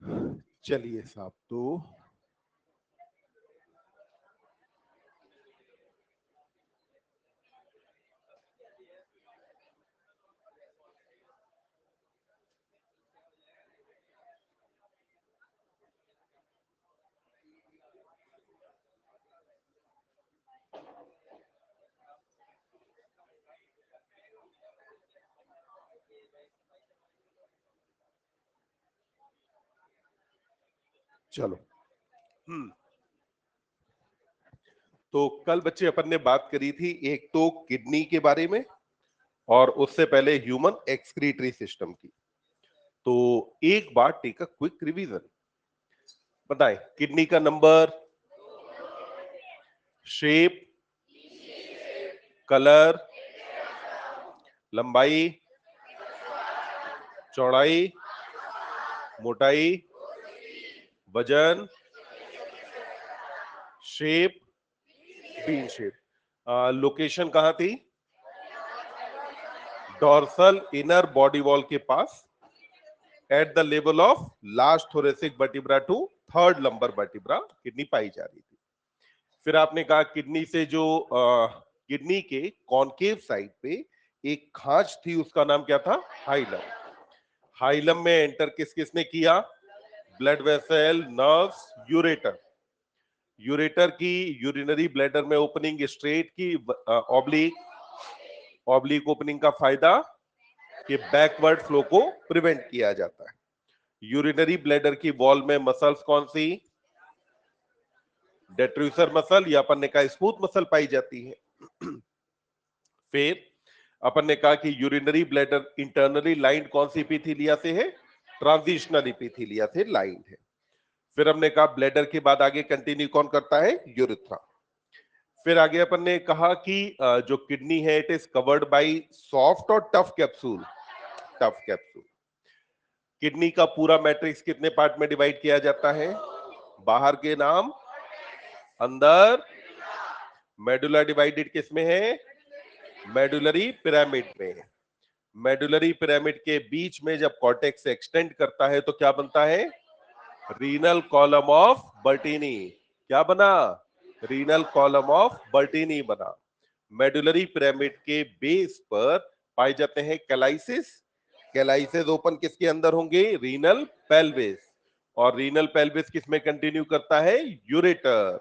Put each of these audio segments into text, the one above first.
चलिए साहब, तो चलो। तो कल बच्चे अपन ने बात करी थी एक तो किडनी के बारे में, और उससे पहले ह्यूमन एक्सक्रीटरी सिस्टम की। तो एक बार टेक अ क्विक रिवीजन। बताएं, किडनी का नंबर, शेप, कलर, लंबाई, चौड़ाई, मोटाई, वजन, शेप, बीन शेप। लोकेशन कहां थी? डॉर्सल इनर बॉडी वॉल के पास, at the level of last thoracic vertebra to third lumbar vertebra kidney पाई जा रही थी। फिर आपने कहा किडनी से जो किडनी के कॉनकेव साइड पे एक खांच थी, उसका नाम क्या था? हाइलम। हाइलम में एंटर किस किसने किया? Blood vessel, nerves, ureter. Ureter की यूरिनरी ब्लैडर में ओपनिंग स्ट्रेट की, ऑब्लिक। ऑब्लिक ओपनिंग का फायदा कि बैकवर्ड फ्लो को प्रिवेंट किया जाता है। यूरिनरी ब्लैडर की वॉल में मसल्स कौन सी? डेट्रूसर मसल या अपन ने कहा स्मूथ मसल पाई जाती है। फिर अपन ने कहा कि यूरिनरी ब्लैडर इंटरनली लाइंड कौन सी इपीथीलिया से है? ट्रांजिशनल इपीथीलिया से लाइंड है। फिर हमने कहा ब्लैडर के बाद आगे कंटिन्यू कौन करता है? यूरिथ्रा। फिर आगे अपन ने कहा कि जो किडनी है it is covered by soft और tough capsule. Tough capsule. Kidney का पूरा मैट्रिक्स कितने पार्ट में डिवाइड किया जाता है? बाहर के नाम, अंदर। मेडुला डिवाइडेड किस में है? मेडुलरी पिरामिड में। मेडुलरी पिरामिड के बीच में जब कॉर्टेक्स एक्सटेंड करता है तो क्या बनता है? Renal column of बर्टीनी। क्या बना? रीनल कॉलम ऑफ बर्टीनी बना। मेडुलरी पिरामिड के बेस पर पाए जाते हैं कैलाइसिस। कैलाइसिस ओपन किसके अंदर होंगे? Renal pelvis. और रीनल पेल्विस किसमें कंटिन्यू करता है? यूरेटर।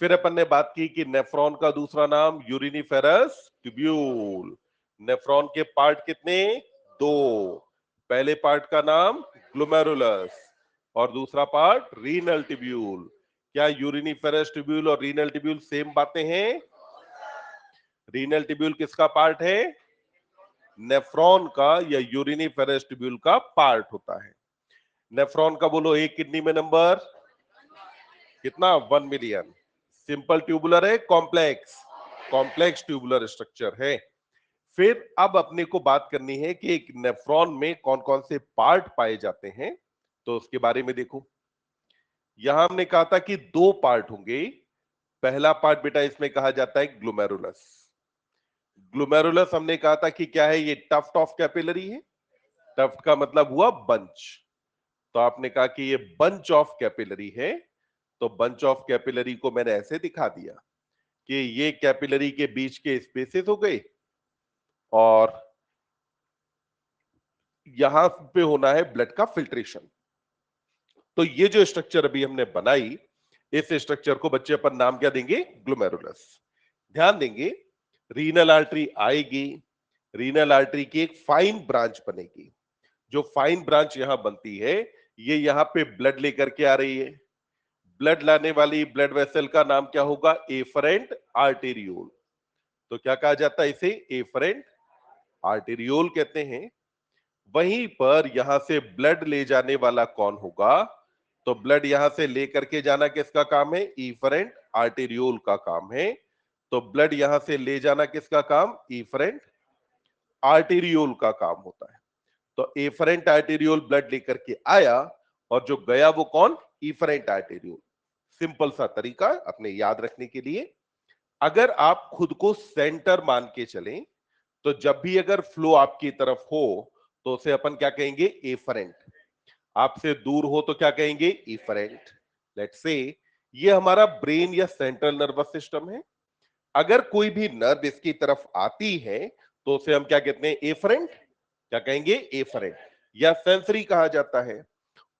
फिर अपन ने बात की कि नेफ्रॉन का दूसरा नाम यूरिनिफेरस ट्यूब्यूल। नेफ्रॉन के पार्ट कितने? दो। पहले पार्ट का नाम ग्लोमेरुलस और दूसरा पार्ट रीनल ट्यूब्यूल। क्या यूरिनिफेरस ट्यूब्यूल और रीनल ट्यूब्यूल सेम बातें हैं? रीनल ट्यूब्यूल किसका पार्ट है? नेफ्रॉन का या यूरिनिफेरस ट्यूब्यूल का पार्ट होता है। नेफ्रॉन का बोलो एक किडनी में नंबर कितना? 1 मिलियन। सिंपल ट्यूबुलर है, कॉम्प्लेक्स? कॉम्प्लेक्स ट्यूबुलर स्ट्रक्चर है। फिर अब अपने को बात करनी है कि एक नेफ्रॉन में कौन कौन से पार्ट पाए जाते हैं, तो उसके बारे में देखो। यहां हमने कहा था कि दो पार्ट होंगे। पहला पार्ट बेटा इसमें कहा जाता है ग्लोमेरुलस। ग्लोमेरुलस हमने कहा था कि क्या है? ये टफ्ट ऑफ कैपिलरी है। टफ्ट का मतलब हुआ बंच। तो आपने कहा कि ये बंच ऑफ कैपिलरी है। तो बंच ऑफ कैपिलरी को मैंने ऐसे दिखा दिया कि ये कैपिलरी के बीच के स्पेसेस हो गए, और यहां पे होना है ब्लड का फिल्ट्रेशन। तो ये जो स्ट्रक्चर अभी हमने बनाई, इस स्ट्रक्चर को बच्चे अपन नाम क्या देंगे? ग्लोमेरुलस। ध्यान देंगे, रीनल आर्टरी आएगी, रीनल आर्टरी की एक फाइन ब्रांच बनेगी। जो फाइन ब्रांच यहां बनती है, ये यहां पे ब्लड लेकर के आ रही है। ब्लड लाने वाली ब्लड वेसल का नाम क्या होगा? Efferent arteriole. तो क्या कहा जाता है इसे? एफरेंट आर्टेरियोल कहते हैं। वहीं पर यहां से ब्लड ले जाने वाला कौन होगा? तो ब्लड यहां से लेकर के जाना किसका काम है? इफरेंट आर्टेरियोल का काम है। तो ब्लड यहां से ले जाना किसका काम? इफरेंट आर्टेरियोल का काम होता है। तो एफरेंट आर्टेरियोल ब्लड लेकर के आया, और जो गया वो कौन? Efferent arteriole. सिंपल सा तरीका अपने याद रखने के लिए। अगर आप खुद को सेंटर मान के चलें, तो जब भी अगर फ्लो आपकी तरफ हो तो उसे अपन क्या कहेंगे? एफरेंट। आपसे दूर हो तो क्या कहेंगे? इफरेंट। लेट्स से ये हमारा ब्रेन या सेंट्रल नर्वस सिस्टम है। अगर कोई भी नर्व इसकी तरफ आती है तो उसे हम क्या कहते हैं? एफरेंट। क्या कहेंगे? एफरेंट या सेंसरी कहा जाता है।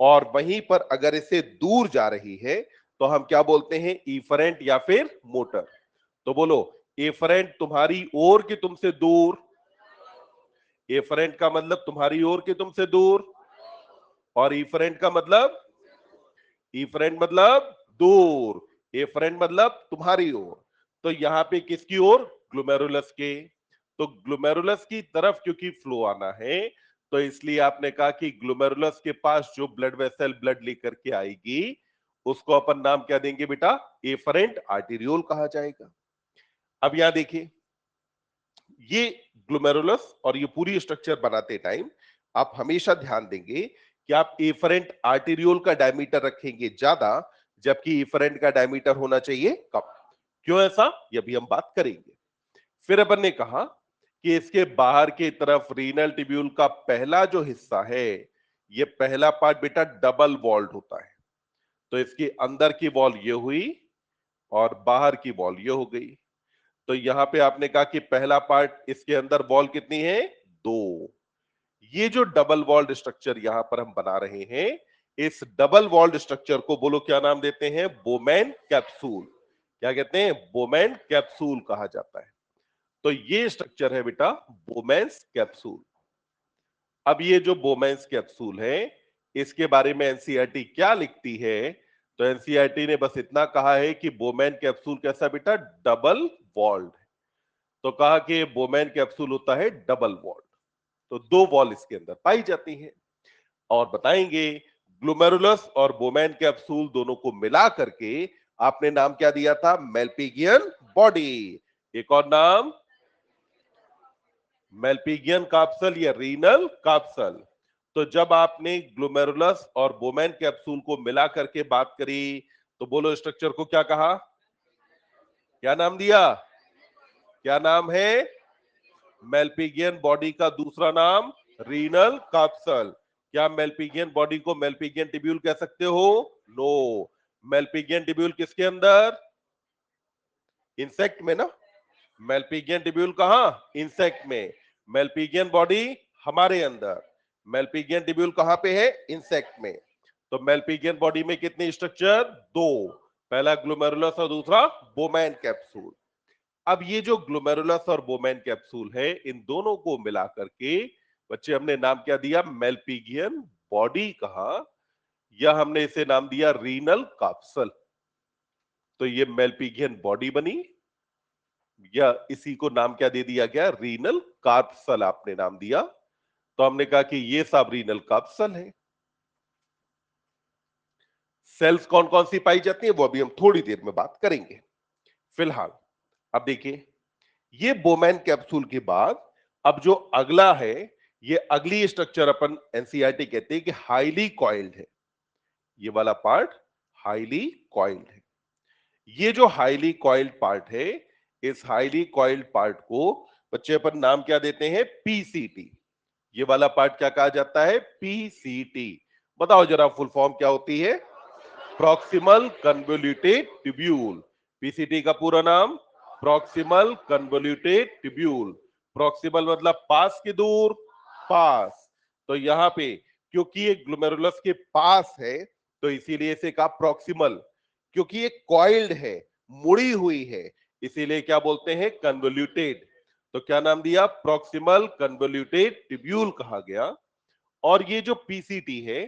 और वहीं पर अगर इसे दूर जा रही है तो हम क्या बोलते हैं? इफरेंट या फिर मोटर। तो बोलो, एफरेंट तुम्हारी ओर कि तुमसे दूर? एफरेंट का मतलब तुम्हारी ओर कि तुमसे दूर, और इफरेंट का मतलब? इफरेंट मतलब दूर, एफरेंट मतलब तुम्हारी ओर। तो यहां पे किसकी ओर? ग्लोमेरुलस के। तो ग्लोमेरुलस की तरफ क्योंकि फ्लो आना है, तो इसलिए आपने कहा कि ग्लोमेरुलस के पास जो ब्लड वेसल ब्लड लेकर के आएगी उसको अपन नाम क्या देंगे बेटा? एफरेंट आर्टेरियोल कहा जाएगा। अब यहां देखिए, ये ग्लोमेरुलस और ये पूरी स्ट्रक्चर बनाते टाइम आप हमेशा ध्यान देंगे कि आप एफरेंट आर्टेरियोल का डायमीटर रखेंगे ज्यादा, जबकि एफरेंट का डायमीटर होना चाहिए कम। क्यों ऐसा? ये भी हम बात करेंगे। फिर अपन ने कहा कि इसके बाहर की तरफ रीनल ट्यूब्यूल का पहला जो हिस्सा है, ये पहला पार्ट बेटा डबल वॉल्ड होता है। तो इसकी अंदर की वॉल ये हुई और बाहर की वॉल ये हो गई। तो यहां पे आपने कहा कि पहला पार्ट, इसके अंदर वॉल कितनी है? 2। ये जो डबल वॉल्ड स्ट्रक्चर यहां पर हम बना रहे हैं, इस डबल वॉल्ड स्ट्रक्चर को बोलो क्या नाम देते हैं? Bowman capsule. क्या कहते हैं? बोमेन कैप्सूल कहा जाता है। तो ये स्ट्रक्चर है बेटा बोमेन्स कैप्सूल। अब ये जो बोमेन्स कैप्सूल है, इसके बारे में एनसीईआरटी क्या लिखती है? तो एनसीईआरटी ने बस इतना कहा है कि बोमेन कैप्सूल कैसा बेटा? Double walled. तो कहा कि बोमेन कैप्सूल होता है डबल वॉल्ड। तो 2 वॉल इसके अंदर पाई जाती हैं। और बताएंगे ग्लोमेरुलस और बोमेन कैप्सूल दोनों को मिला करके आपने नाम क्या दिया था? मेल्पिगियन बॉडी। एक और नाम, मेल्पिगियन काप्सल या रीनल काप्सल। तो जब आपने ग्लोमेरुलस और बोमेन कैप्सूल को मिला करके बात करी, तो बोलो स्ट्रक्चर को क्या कहा? क्या नाम दिया? क्या नाम है? मेल्पिगियन बॉडी का दूसरा नाम रीनल काप्सल। क्या मेल्पिगियन बॉडी को मेल्पिगियन टिब्यूल कह सकते हो? नो। मेल्पिगियन टिब्यूल किसके अंदर? इंसेक्ट में ना। मेल्पिगियन टिब्यूल कहां? इंसेक्ट में। मेल्पिगियन बॉडी हमारे अंदर। मेल्पिगियन टिब्यूल कहां पे है? इंसेक्ट में। तो मेल्पिगियन बॉडी में कितने स्ट्रक्चर? 2। पहला ग्लोमेरुलस और दूसरा बोमैन कैप्सूल। अब ये जो ग्लोमेरुलस और बोमैन कैप्सूल है, इन दोनों को मिला करके बच्चे हमने नाम क्या दिया? मेल्पिगियन बॉडी कहा, या हमने इसे नाम दिया रीनल काप्सल। तो ये मेल्पिगियन बॉडी बनी, या इसी को नाम क्या दे दिया गया? रीनल कार्पसल आपने नाम दिया। तो हमने कहा कि ये सब रीनल कार्पसल है। सेल्स कौन कौन सी पाई जाती है वो अभी हम थोड़ी देर में बात करेंगे। फिलहाल अब देखिए, ये बोमैन कैप्सूल के बाद अब जो अगला है, ये अगली स्ट्रक्चर अपन एनसीईआरटी कहते हैं कि हाईली कॉइल्ड है। ये वाला पार्ट हाईली कॉइल्ड है। ये जो हाईली कॉइल्ड पार्ट है, इस हाईली कॉइल्ड पार्ट को बच्चे अपन नाम क्या देते हैं? पीसीटी। ये वाला पार्ट क्या कहा जाता है? पीसीटी। बताओ जरा फुल फॉर्म क्या होती है? Proximal convoluted tubule. पीसीटी का पूरा नाम प्रॉक्सिमल कन्वोल्यूटेड ट्यूब्यूल। प्रॉक्सिमल मतलब पास की दूर? पास। तो यहां पे क्योंकि ये ग्लोमेरुलस के पास है, तो इसीलिए इसे कहा प्रॉक्सिमल। क्योंकि ये कॉइल्ड है, मुड़ी हुई है, इसीलिए क्या बोलते हैं? कन्वोल्यूटेड। तो क्या नाम दिया? प्रॉक्सिमल कन्वोल्यूटेड ट्यूब्यूल कहा गया। और ये जो पीसीटी है,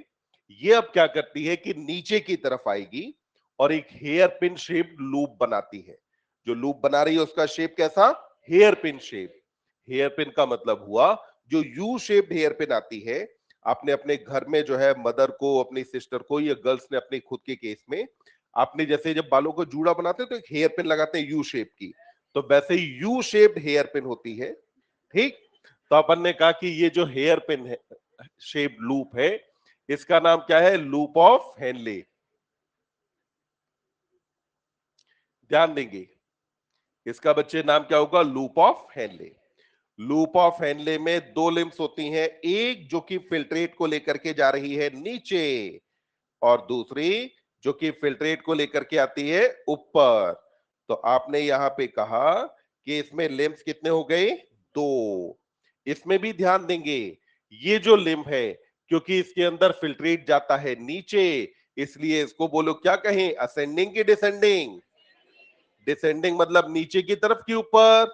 ये अब क्या करती है कि नीचे की तरफ आएगी और एक हेयर पिन शेप्ड लूप बनाती है। जो लूप बना रही है उसका शेप कैसा? Hairpin shape. Hairpin का मतलब हुआ जो यू शेप्ड हेयर पिन आती है। आपने अपने घर में जो है मदर को, अपनी सिस्टर को, या गर्ल्स ने अपने खुद के केस में, आपने जैसे जब बालों को जूड़ा बनाते हैं तो एक हेयर पिन लगाते हैं यू शेप की, तो वैसे ही यू शेप्ड हेयर पिन होती है। ठीक। तो अपन ने कहा कि ये जो हेयर पिन है, शेप लूप है, इसका नाम क्या है? Loop of Henley. ध्यान देंगे, इसका बच्चे नाम क्या होगा? Loop of Henley. Loop of Henley में दो लिम्स होती हैं, एक जो कि फिल्ट्रेट को लेकर के जा रही है नीचे और दूसरी जो कि फिल्ट्रेट को लेकर के आती है ऊपर। तो आपने यहां पे कहा कि इसमें लिम्स कितने हो गए? दो। इसमें भी ध्यान देंगे, ये जो लिम्ब है क्योंकि इसके अंदर फिल्ट्रेट जाता है नीचे, इसलिए इसको बोलो क्या कहें, असेंडिंग की डिसेंडिंग? डिसेंडिंग मतलब नीचे की तरफ की ऊपर,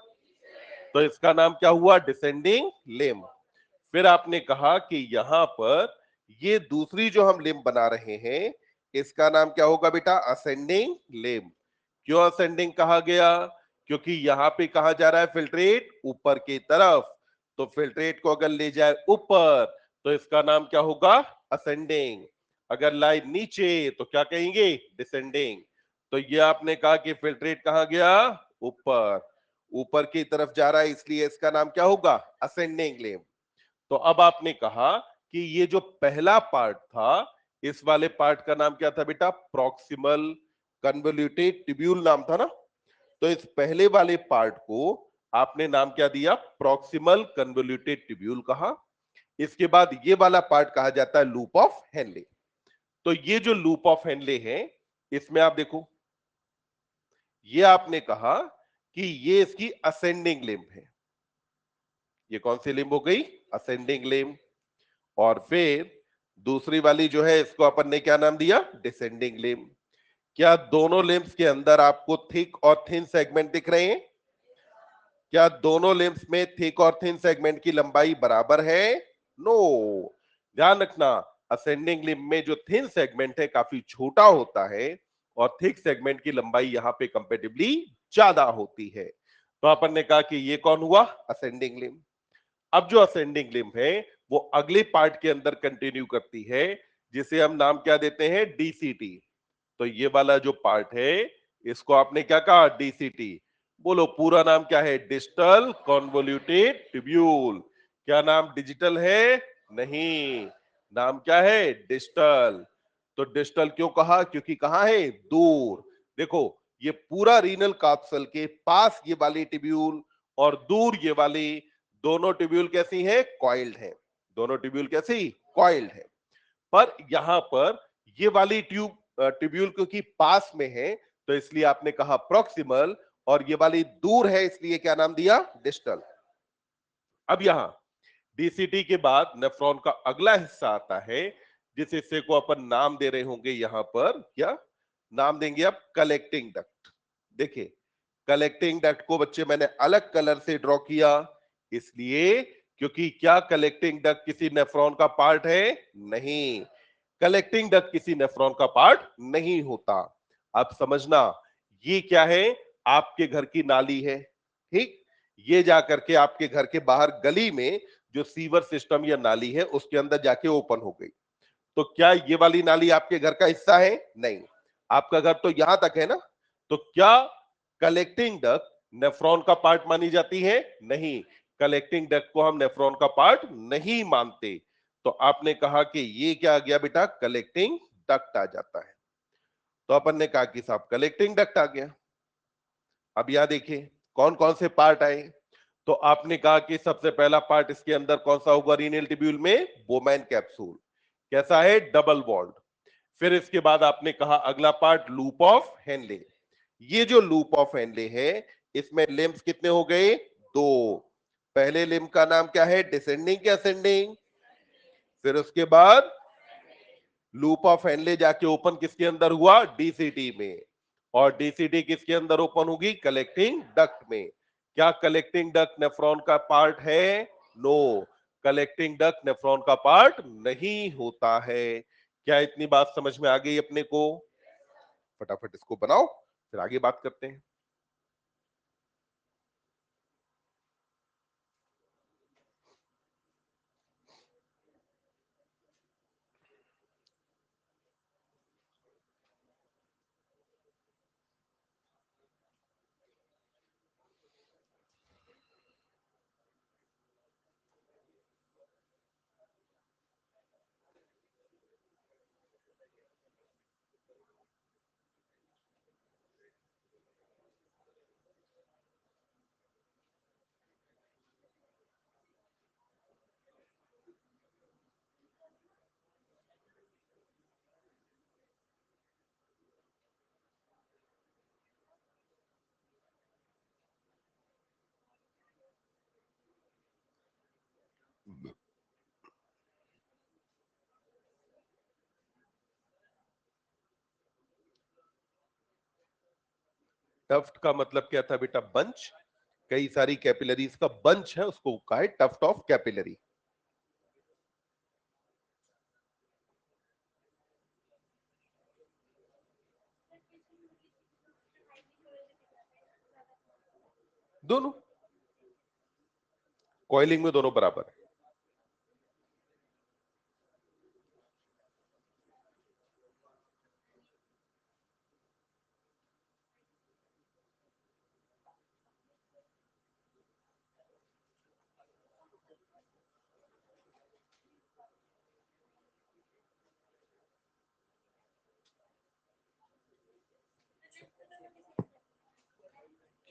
तो इसका नाम क्या हुआ? Descending limb. फिर आपने कहा कि यहां पर ये दूसरी जो हम लिम्ब बना रहे हैं, इसका नाम क्या होगा बेटा? Ascending limb. क्यों असेंडिंग कहा गया? क्योंकि यहां पे कहा जा रहा है फिल्ट्रेट ऊपर की तरफ, तो फिल्ट्रेट को अगर ले जाए ऊपर तो इसका नाम क्या होगा? असेंडिंग। अगर लाए नीचे तो क्या कहेंगे? डिसेंडिंग। तो ये आपने कहा कि फिल्ट्रेट कहां गया? ऊपर। ऊपर की तरफ जा रहा है इसलिए इसका नाम क्या होगा? Ascending limb. तो अब आपने कहा कि ये जो पहला पार्ट था, इस वाले पार्ट का नाम क्या था बेटा? प्रॉक्सिमल कन्वोल्यूटेड ट्यूब्यूल नाम था ना। तो इस पहले वाले पार्ट को आपने नाम क्या दिया? प्रॉक्सिमल कन्वोल्यूटेड ट्यूब्यूल कहा। इसके बाद ये वाला पार्ट कहा जाता है लूप ऑफ हेनले। तो ये जो लूप ऑफ हेनले है, इसमें आप देखो, ये आपने कहा कि ये इसकी असेंडिंग लिम्ब है। ये कौन सी लिम्ब हो गई? Ascending limb. और फिर दूसरी वाली जो है इसको अपन ने क्या नाम दिया? Descending limb. क्या दोनों लिम्ब्स के अंदर आपको थिक और थिन सेगमेंट दिख रहे हैं? क्या दोनों लिम्ब्स में थिक और थिन सेगमेंट की लंबाई बराबर है? नो। ध्यान रखना, असेंडिंग लिम्ब में जो थिन सेगमेंट है काफी छोटा होता है और थिक सेगमेंट की लंबाई यहां पे कंपेटिबली ज्यादा होती है। तो अपन ने कहा कि ये कौन हुआ? Ascending limb. अब जो असेंडिंग लिम्ब है वो अगले पार्ट के अंदर कंटिन्यू करती है, जिसे हम नाम क्या देते हैं? डीसीटी। तो ये वाला जो पार्ट है, इसको आपने क्या कहा? डीसीटी। बोलो पूरा नाम क्या है? Distal convoluted tubule. क्या नाम डिजिटल है? नहीं, नाम क्या है? डिस्टल। तो डिस्टल क्यों कहा? क्योंकि कहां है? दूर। देखो, ये पूरा रीनल काप्सल के पास ये वाली ट्यूब्यूल और दूर ये वाली, दोनों ट्यूब्यूल कैसी हैं? कॉइल्ड हैं। दोनों ट्यूब्यूल कैसी? कॉइल्ड है। पर यहां पर ये वाली ट्यूब्यूल क्योंकि पास में है, तो इसलिए आपने कहा प्रॉक्सिमल, और ये वाली दूर है इसलिए क्या नाम दिया? डिस्टल। अब यहां डीसीटी के बाद नेफ्रॉन का अगला हिस्सा आता है, जिस हिस्से को अपन नाम दे रहे होंगे यहां पर, क्या नाम देंगे? अब कलेक्टिंग डक्ट। देखिए, कलेक्टिंग डक्ट को बच्चे मैंने अलग कलर से ड्रॉ किया, इसलिए क्योंकि क्या कलेक्टिंग डक्ट किसी नेफ्रॉन का पार्ट है? नहीं, कलेक्टिंग डक्ट किसी नेफ्रॉन का पार्ट नहीं होता। अब समझना, ये क्या है? आपके घर की नाली है, ठीक? ये जाकर के आपके घर के बाहर गली में जो सीवर सिस्टम या नाली है उसके अंदर जाके ओपन हो गई। तो क्या ये वाली नाली आपके घर का हिस्सा है? नहीं। आपका घर तो यहां तक है ना। तो क्या कलेक्टिंग डक्ट नेफ्रॉन का पार्ट मानी जाती है? नहीं, कलेक्टिंग डक्ट को हम नेफ्रॉन का पार्ट नहीं मानते। तो आपने कहा कि ये क्या आ गया बेटा? कलेक्टिंग डक्ट आ जाता है। तो अपन ने कहा कि साहब कलेक्टिंग डक्ट आ गया। अब यहां देखिए कौन कौन से पार्ट आए। तो आपने कहा कि सबसे पहला पार्ट इसके अंदर कौन सा होगा? रीनल ट्यूब्यूल में बोमैन कैप्सूल। कैसा है? Double bond. फिर इसके बाद आपने कहा अगला पार्ट लूप ऑफ हेनले। ये जो लूप ऑफ हेनले है, इसमें लिम्स कितने हो गए? दो। पहले लिम्ब का नाम क्या है? डिसेंडिंग क्या असेंडिंग? फिर उसके बाद लूप ऑफ हेनले जाके ओपन किसके अंदर हुआ? डीसीटी में। और डीसीटी किसके अंदर ओपन होगी? कलेक्टिंग डक्ट में। क्या कलेक्टिंग डक्ट नेफ्रॉन का पार्ट है? नो, कलेक्टिंग डक्ट नेफ्रॉन का पार्ट नहीं होता है। क्या इतनी बात समझ में आ गई अपने को? फटाफट इसको बनाओ, फिर आगे बात करते हैं। टफ्ट का मतलब क्या था बेटा? बंच। कई सारी कैपिलरीज का बंच है, उसको कहा है टफ्ट ऑफ कैपिलरी। दोनों कॉइलिंग में दोनों बराबर है।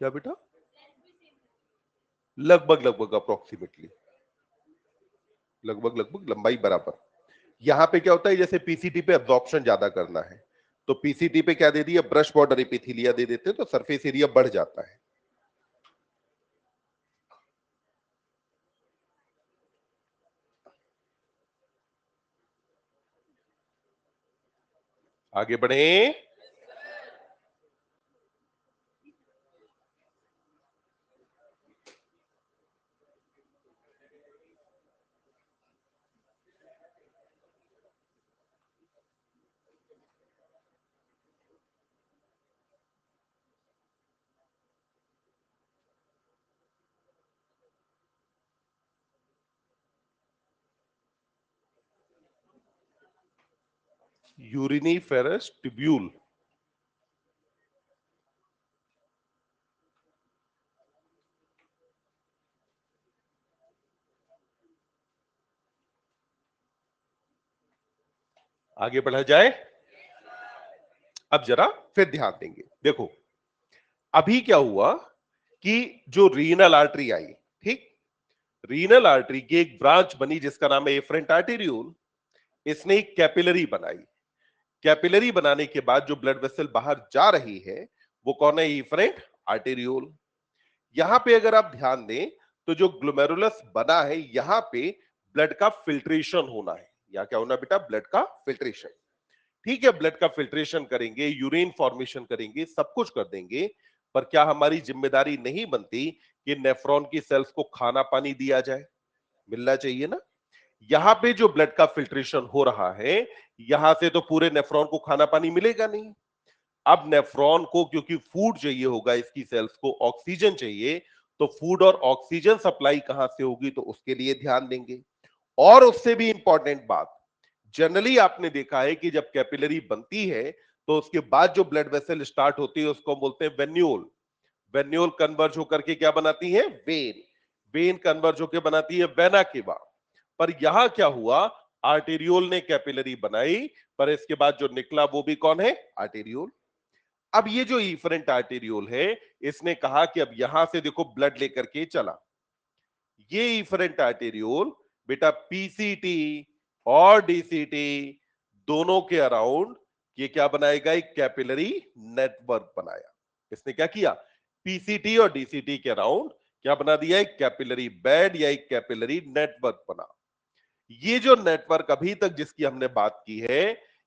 क्या बेटा? लगभग लगभग अप्रोक्सीमेटली, लगभग लगभग लंबाई बराबर। यहां पे क्या होता है, जैसे पीसीटी पे एब्जॉर्प्शन ज्यादा करना है, तो पीसीटी पे क्या दे दिया? ब्रश बॉर्डर एपिथेलिया दे देते हैं, तो सरफेस एरिया बढ़ जाता है। आगे बढ़े। Uriniferous tubule. आगे बढ़ा जाए। अब जरा फिर ध्यान देंगे। देखो, अभी क्या हुआ कि जो रीनल आर्टरी आई, ठीक, रीनल आर्टरी की एक ब्रांच बनी जिसका नाम है एफरेंट आर्टेरियोल। इसने एक कैपिलरी बनाई। कैपिलरी बनाने के बाद जो ब्लड वेसल बाहर जा रही है वो कौन है? Efferent arteriole. यहां पे अगर आप ध्यान दें तो जो ग्लोमेरुलस बना है, यहां पे ब्लड का फिल्ट्रेशन होना है। या क्या होना बेटा? ब्लड का फिल्ट्रेशन। ठीक है, ब्लड का फिल्ट्रेशन करेंगे, यूरिन फॉर्मेशन करेंगे, सब कुछ कर देंगे, पर क्या हमारी जिम्मेदारी नहीं बनती कि नेफ्रॉन की सेल्स को खाना पानी दिया जाए? मिलना चाहिए ना। यहां पे जो ब्लड का फिल्ट्रेशन हो रहा है, यहां से तो पूरे नेफ्रॉन को खाना पानी मिलेगा नहीं। अब नेफ्रॉन को क्योंकि फूड चाहिए होगा, इसकी सेल्स को ऑक्सीजन चाहिए, तो फूड और ऑक्सीजन सप्लाई कहां से होगी? तो उसके लिए ध्यान देंगे। और उससे भी इंपॉर्टेंट बात, जनरली आपने देखा है कि जब कैपिलरी बनती है तो उसके बाद जो ब्लड वेसल स्टार्ट होती है उसको बोलते हैं वेन्यूल। वेन्यूल कन्वर्ज होकर के क्या बनाती है? वेन। वेन कन्वर्ज होकर बनाती है वेना केवा। पर यहां क्या हुआ? आर्टेरियोल ने कैपिलरी बनाई, पर इसके बाद जो निकला वो भी कौन है? आर्टेरियोल। अब ये जो इफरेंट आर्टेरियोल है, इसने कहा कि अब यहां से देखो ब्लड लेकर के चला। ये इफरेंट आर्टेरियोल बेटा पीसीटी और डीसीटी दोनों के अराउंड ये क्या बनाएगा? एक कैपिलरी नेटवर्क बनाया। इसने क्या किया? पीसीटी और डीसीटी के अराउंड क्या बना दिया? एक कैपिलरी बेड या एक कैपिलरी नेटवर्क बना। ये जो नेटवर्क अभी तक जिसकी हमने बात की है,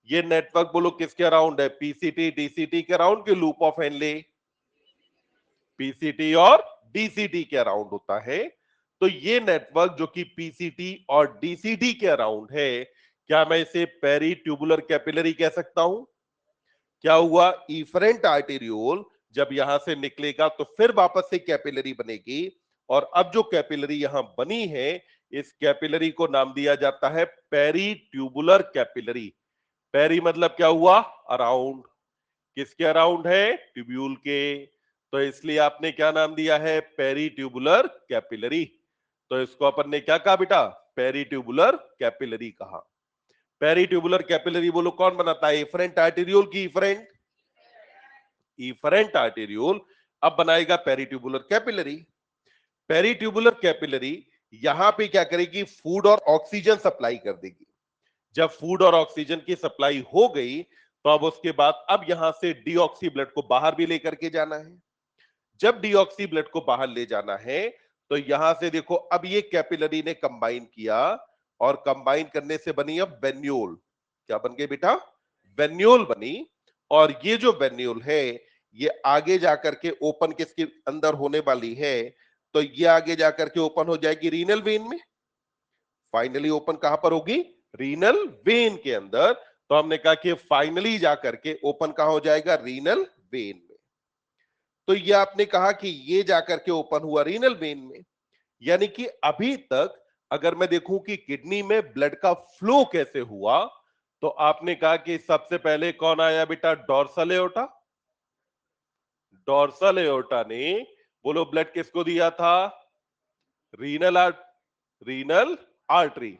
ये नेटवर्क बोलो किसके अराउंड है? पीसीटी डीसीटी के अराउंड के लूप ऑफ हेनले? पीसीटी और डीसीटी के अराउंड होता है। तो ये नेटवर्क जो कि पीसीटी और डीसीटी के अराउंड है, क्या मैं इसे पेरी ट्यूबुलर कैपिलरी कह सकता हूं? क्या हुआ? इफरेंट आर्टेरियोल जब यहां से निकलेगा तो फिर वापस से कैपिलरी बनेगी, और अब जो कैपिलरी यहां बनी है, इस कैपिलरी को नाम दिया जाता है पेरी ट्यूबुलर कैपिलरी। पेरी मतलब क्या हुआ? अराउंड। किसके अराउंड है? ट्यूब्यूल के। तो इसलिए आपने क्या नाम दिया है? Peritubular capillary. तो इसको अपन ने क्या कहा बेटा? पेरी ट्यूबुलर कैपिलरी कहा। पेरी ट्यूबुलर कैपिलरी बोलो कौन बनाता है? इफरेंट आर्टेरियोल की इफरेंट। इफरेंट आर्टेरियोल अब बनाएगा पेरीट्यूबुलर कैपिलरी। पेरीट्यूबुलर कैपिलरी यहां पे क्या करेगी? फूड और ऑक्सीजन सप्लाई कर देगी। जब फूड और ऑक्सीजन की सप्लाई हो गई, तो अब उसके बाद अब यहां से डीऑक्सी ब्लड को बाहर भी लेकर के जाना है। जब डीऑक्सी ब्लड को बाहर ले जाना है, तो यहां से देखो अब ये कैपिलरी ने कंबाइन किया, और कंबाइन करने से बनी अब वेन्यूल। क्या बन गई बेटा? वेन्यूल बनी। और ये जो वेन्यूल है, ये आगे जाकर के ओपन किसके अंदर होने वाली है, तो ये आगे जाकर के ओपन हो जाएगी रीनल वेन में। फाइनली ओपन कहां पर होगी, रीनल वेन के अंदर। तो हमने कहा कि फाइनली जाकर के ओपन कहां हो जाएगा, रीनल वेन में। तो ये आपने कहा कि ये जाकर के ओपन हुआ रीनल वेन में, यानी कि अभी तक अगर मैं देखूं कि किडनी में ब्लड का फ्लो कैसे हुआ, तो आपने कहा कि सबसे पहले कौन आया बेटा, डोर्सल एओर्टा। डोर्सल एओर्टा ने, बोलो, ब्लड किसको दिया था, रीनल रीनल आर्टरी।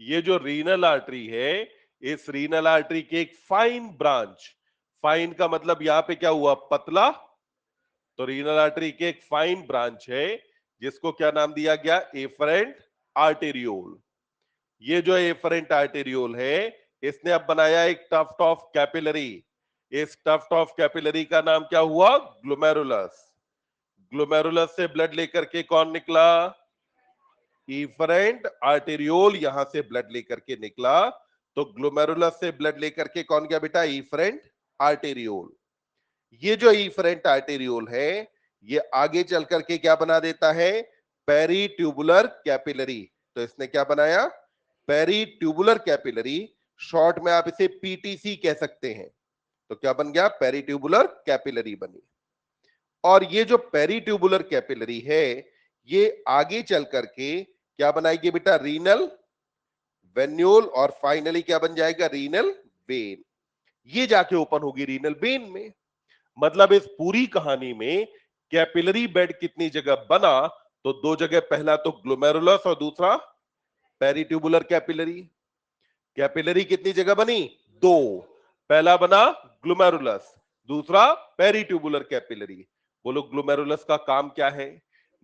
ये जो रीनल आर्टरी है, इस रीनल आर्टरी के एक फाइन ब्रांच, फाइन का मतलब यहां पे क्या हुआ, पतला, तो रीनल आर्टरी के एक फाइन ब्रांच है जिसको क्या नाम दिया गया, एफरेंट आर्टेरियोल। ये जो एफरेंट आर्टेरियोल है, इसने अब बनाया एक टफ्ट ऑफ कैपिलरी। इस टफ्ट ऑफ कैपिलरी का नाम क्या हुआ, ग्लोमेरुलस। ग्लोमेरुलस से ब्लड लेकर के कौन निकला, इफरेंट आर्टेरियोल यहां से ब्लड लेकर के निकला। तो ग्लोमेरुलस से ब्लड लेकर के कौन गया बेटा, इफरेंट आर्टेरियोल। ये जो इफरेंट आर्टेरियोल है, ये आगे चल करके क्या बना देता है, पेरीट्यूबुलर कैपिलरी। तो इसने क्या बनाया, पेरीट्यूबुलर कैपिलरी। शॉर्ट में आप इसे पीटीसी कह सकते हैं। तो क्या बन गया, पेरीट्यूबुलर कैपिलरी बनी। और ये जो पेरीट्यूबुलर कैपिलरी है, ये आगे चल करके क्या बनाएगी बेटा, रीनल वेन्यूल, और फाइनली क्या बन जाएगा, रीनल वेन। ये जाके ओपन होगी रीनल वेन में। मतलब इस पूरी कहानी में कैपिलरी बेड कितनी जगह बना, तो दो जगह, पहला तो ग्लोमेरुलस और दूसरा पेरीट्यूबुलर कैपिलरी। कैपिलरी कितनी जगह बनी, दो, पहला बना ग्लोमेरुलस, दूसरा पेरीट्यूबुलर कैपिलरी। बोलो, ग्लोमेरुलस का काम क्या है,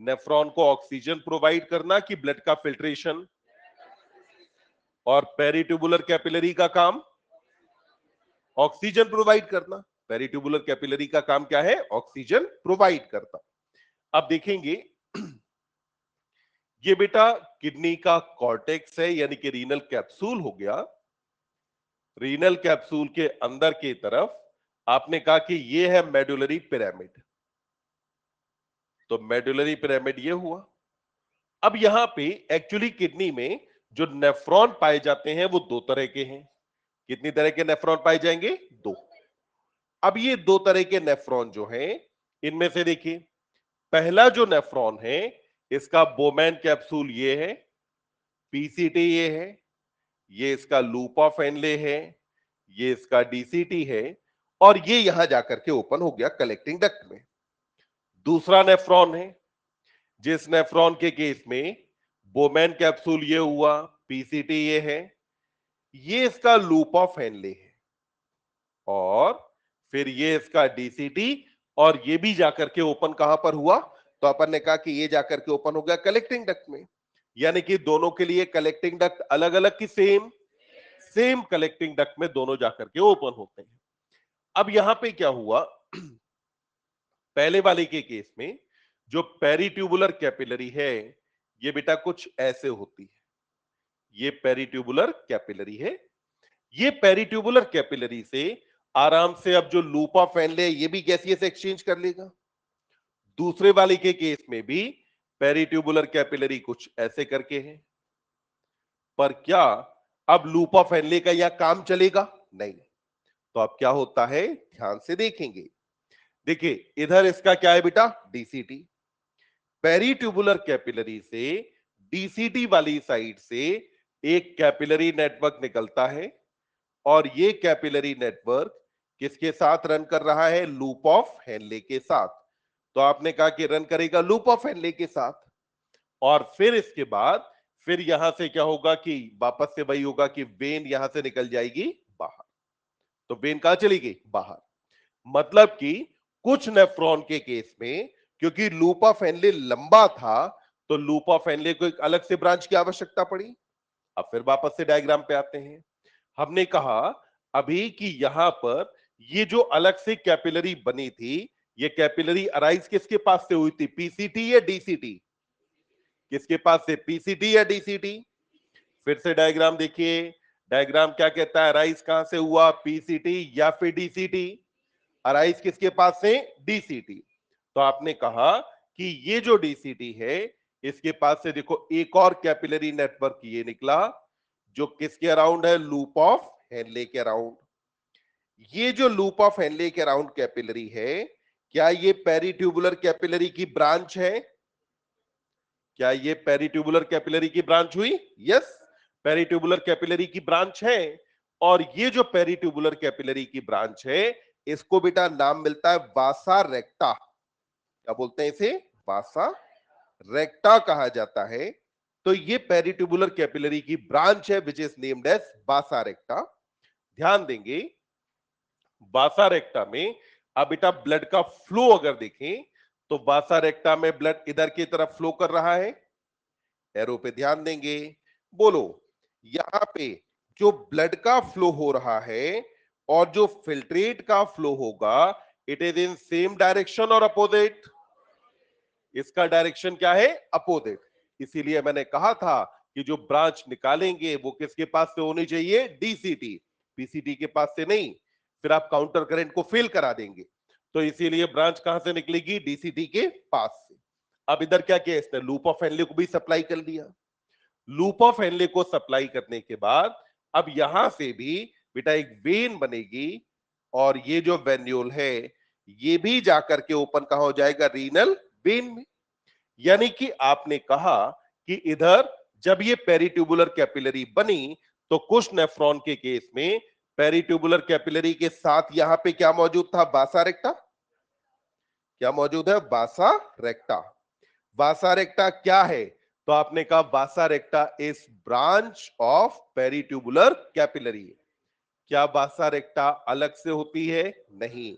नेफ्रॉन को ऑक्सीजन प्रोवाइड करना कि ब्लड का फिल्ट्रेशन, और पेरीट्यूबुलर कैपिलरी का काम ऑक्सीजन प्रोवाइड करना। पेरीट्यूबुलर कैपिलरी का काम क्या है, ऑक्सीजन प्रोवाइड करता। अब देखेंगे, ये बेटा किडनी का कॉर्टेक्स है, यानी कि रीनल कैप्सूल हो गया। रीनल कैप्सूल के अंदर की तरफ आपने कहा कि ये है मेडुलरी पिरामिड। तो मेडुलरी पिरामिड ये हुआ। अब यहां पे एक्चुअली किडनी में जो नेफ्रॉन पाए जाते हैं वो दो तरह के हैं। कितनी तरह के नेफ्रॉन पाए जाएंगे, दो। अब ये दो तरह के नेफ्रॉन जो हैं, इनमें से देखिए, पहला जो नेफ्रॉन है, इसका बोमैन कैप्सूल ये है, पीसीटी ये है, ये इसका लूप ऑफ एनले है, ये इसका डीसीटी है, और ये यहां जाकर के ओपन हो गया कलेक्टिंग डक्ट में। दूसरा नेफ्रॉन है, जिस नेफ्रॉन के केस में बोमैन कैप्सूल ये हुआ, पीसीटी ये है, ये इसका लूप ऑफ हेनले है, और फिर ये इसका डीसीटी, और ये भी जाकर के ओपन कहां पर हुआ, तो अपन ने कहा कि ये जाकर के ओपन हो गया कलेक्टिंग डक्ट में। यानी कि दोनों के लिए कलेक्टिंग डक्ट अलग अलग की सेम, सेम कलेक्टिंग डक्ट में दोनों जाकर के ओपन होते हैं। अब यहां पे क्या हुआ, पहले वाले के केस में जो पेरीट्यूबुलर कैपिलरी है, ये बेटा कुछ ऐसे होती है। ये पेरीट्यूबुलर कैपिलरी है। ये पेरीट्यूबुलर कैपिलरी से आराम से अब जो लूप ऑफ एनले, ये भी गैसियस एक्सचेंज कर लेगा। दूसरे वाले के केस में भी पेरीट्यूबुलर कैपिलरी कुछ ऐसे करके है। पर क्या अब लूप ऑफ एनले का यह काम चलेगा, नहीं। तो अब क्या होता है, ध्यान से देखेंगे। देखिए, इधर इसका क्या है बेटा, डीसीटी। पेरीट्यूबुलर कैपिलरी से डीसीटी वाली साइड से एक कैपिलरी नेटवर्क निकलता है, और ये कैपिलरी नेटवर्क किसके साथ रन कर रहा है, लूप ऑफ हेनले के साथ। तो आपने कहा कि रन करेगा लूप ऑफ हेनले के साथ, और फिर इसके बाद फिर यहां से क्या होगा कि वापस से वही होगा कि वेन यहां से निकल जाएगी बाहर। तो वेन कहां चली गई, बाहर। मतलब कि कुछ नेफ्रॉन के केस में, क्योंकि लूप ऑफ हेनले लंबा था, तो लूप ऑफ हेनले को एक अलग से ब्रांच की आवश्यकता पड़ी। अब फिर वापस से डायग्राम पे आते हैं। हमने कहा अभी कि यहां पर ये जो अलग से कैपिलरी बनी थी, ये कैपिलरी अराइज किसके पास से हुई थी, पीसीटी या डीसीटी, किसके पास से, पीसीटी या डीसीटी। फिर से डायग्राम देखिए, डायग्राम क्या कहता है, अराइज कहां से हुआ, पीसीटी या फिर डीसीटी। अराइज किसके पास से? डीसीटी। तो आपने कहा कि ये जो डीसीटी है इसके पास से देखो एक और कैपिलरी नेटवर्क ये निकला जो किसके अराउंड है? लूप ऑफ हेनले के अराउंड। ये जो लूप ऑफ हेनले के अराउंड कैपिलरी है, क्या ये पेरिट्यूबुलर कैपिलरी की ब्रांच है? क्या ये पेरिट्यूबुलर कैपिलरी की ब्रांच हुई? यस, पेरिट्यूबुलर कैपिलरी की ब्रांच है। और ये जो पेरिट्यूबुलर कैपिलरी की ब्रांच है इसको बेटा नाम मिलता है वासा रेक्टा। क्या बोलते हैं इसे? वासा रेक्टा कहा जाता है। तो ये पेरिट्यूबुलर कैपिलरी की ब्रांच है which is named as vasa recta. ध्यान देंगे वासा रेक्टा में अब बेटा ब्लड का फ्लो अगर देखें तो वासा रेक्टा में ब्लड इधर की तरफ फ्लो कर रहा है। एरो पे ध्यान देंगे, बोलो यहां पे जो ब्लड का फ्लो हो रहा है और जो फिल्ट्रेट का फ्लो होगा it is in same direction और अपोजिट? इसका डायरेक्शन क्या है? अपोजिट। इसीलिए मैंने कहा था कि जो ब्रांच निकालेंगे वो किसके पास से होनी चाहिए? डीसीटी, पीसीटी के पास से नहीं, फिर आप काउंटर करंट को फेल करा देंगे। तो इसीलिए ब्रांच कहां से निकलेगी? डीसीटी के पास से। अब इधर क्या किया इसने? लूप ऑफ हेनले को भी सप्लाई कर दिया। लूप ऑफ हेनले को सप्लाई करने के बाद अब यहां से भी बेटा एक वेन बनेगी और ये जो वेन्यूल है ये भी जाकर के ओपन कहां हो जाएगा? रीनल वेन में। यानी कि आपने कहा कि इधर जब ये पेरिट्यूबुलर कैपिलरी बनी तो कुछ नेफ्रॉन के केस में पेरिट्यूबुलर कैपिलरी के साथ यहां पे क्या मौजूद था? वासा रेक्टा। क्या मौजूद है? वासा रेक्टा। वासा रेक्टा क्या है? तो आपने कहा vasa recta is branch of peritubular capillary. क्या वासा रेक्टा अलग से होती है? नहीं,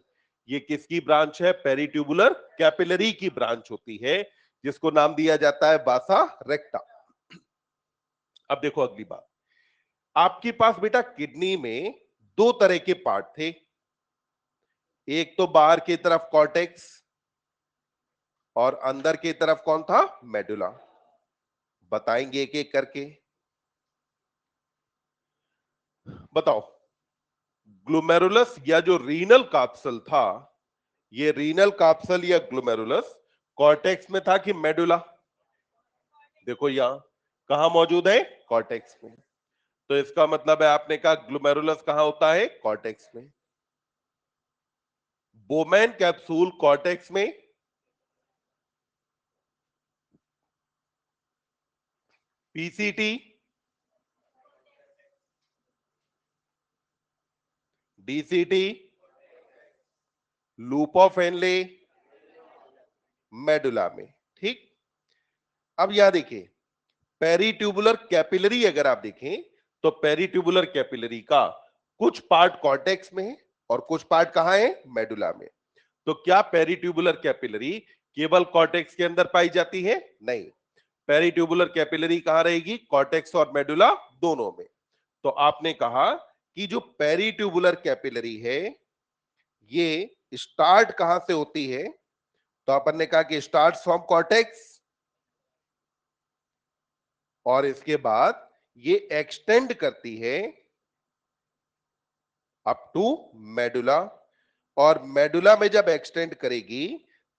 ये किसकी ब्रांच है? पेरिट्यूबुलर कैपिलरी की ब्रांच होती है जिसको नाम दिया जाता है वासा रेक्टा। अब देखो अगली बात, आपके पास बेटा किडनी में दो तरह के पार्ट थे, एक तो बाहर की तरफ कॉर्टेक्स और अंदर की तरफ कौन था? मेडुला। बताएंगे एक एक करके, बताओ। ग्लोमेरुलस या जो रीनल काप्सल था, ये रीनल काप्सल या ग्लोमेरुलस कॉर्टेक्स में था कि मेडुला? देखो यहां कहां मौजूद है? कॉर्टेक्स में। तो इसका मतलब है आपने कहा ग्लोमेरुलस कहां होता है? कॉर्टेक्स में। बोमैन कैप्सूल कॉर्टेक्स में, PCT, DCT, loop of Henley, medulla में। ठीक। अब यहां देखिए पेरिट्यूबुलर कैपिलरी अगर आप देखें तो पेरिट्यूबुलर कैपिलरी का कुछ पार्ट कॉर्टेक्स में है और कुछ पार्ट कहां है? मेडुला में। तो क्या पेरिट्यूबुलर कैपिलरी केवल कॉर्टेक्स के अंदर पाई जाती है? नहीं, पेरिट्यूबुलर कैपिलरी कहां रहेगी? कॉर्टेक्स और मेडुला दोनों में। तो आपने कहा कि जो पेरिट्यूबुलर कैपिलरी है ये स्टार्ट कहां से होती है? तो अपन ने कहा कि स्टार्ट फ्रॉम कॉर्टेक्स और इसके बाद ये एक्सटेंड करती है अप टू मेडुला। और मेडुला में जब एक्सटेंड करेगी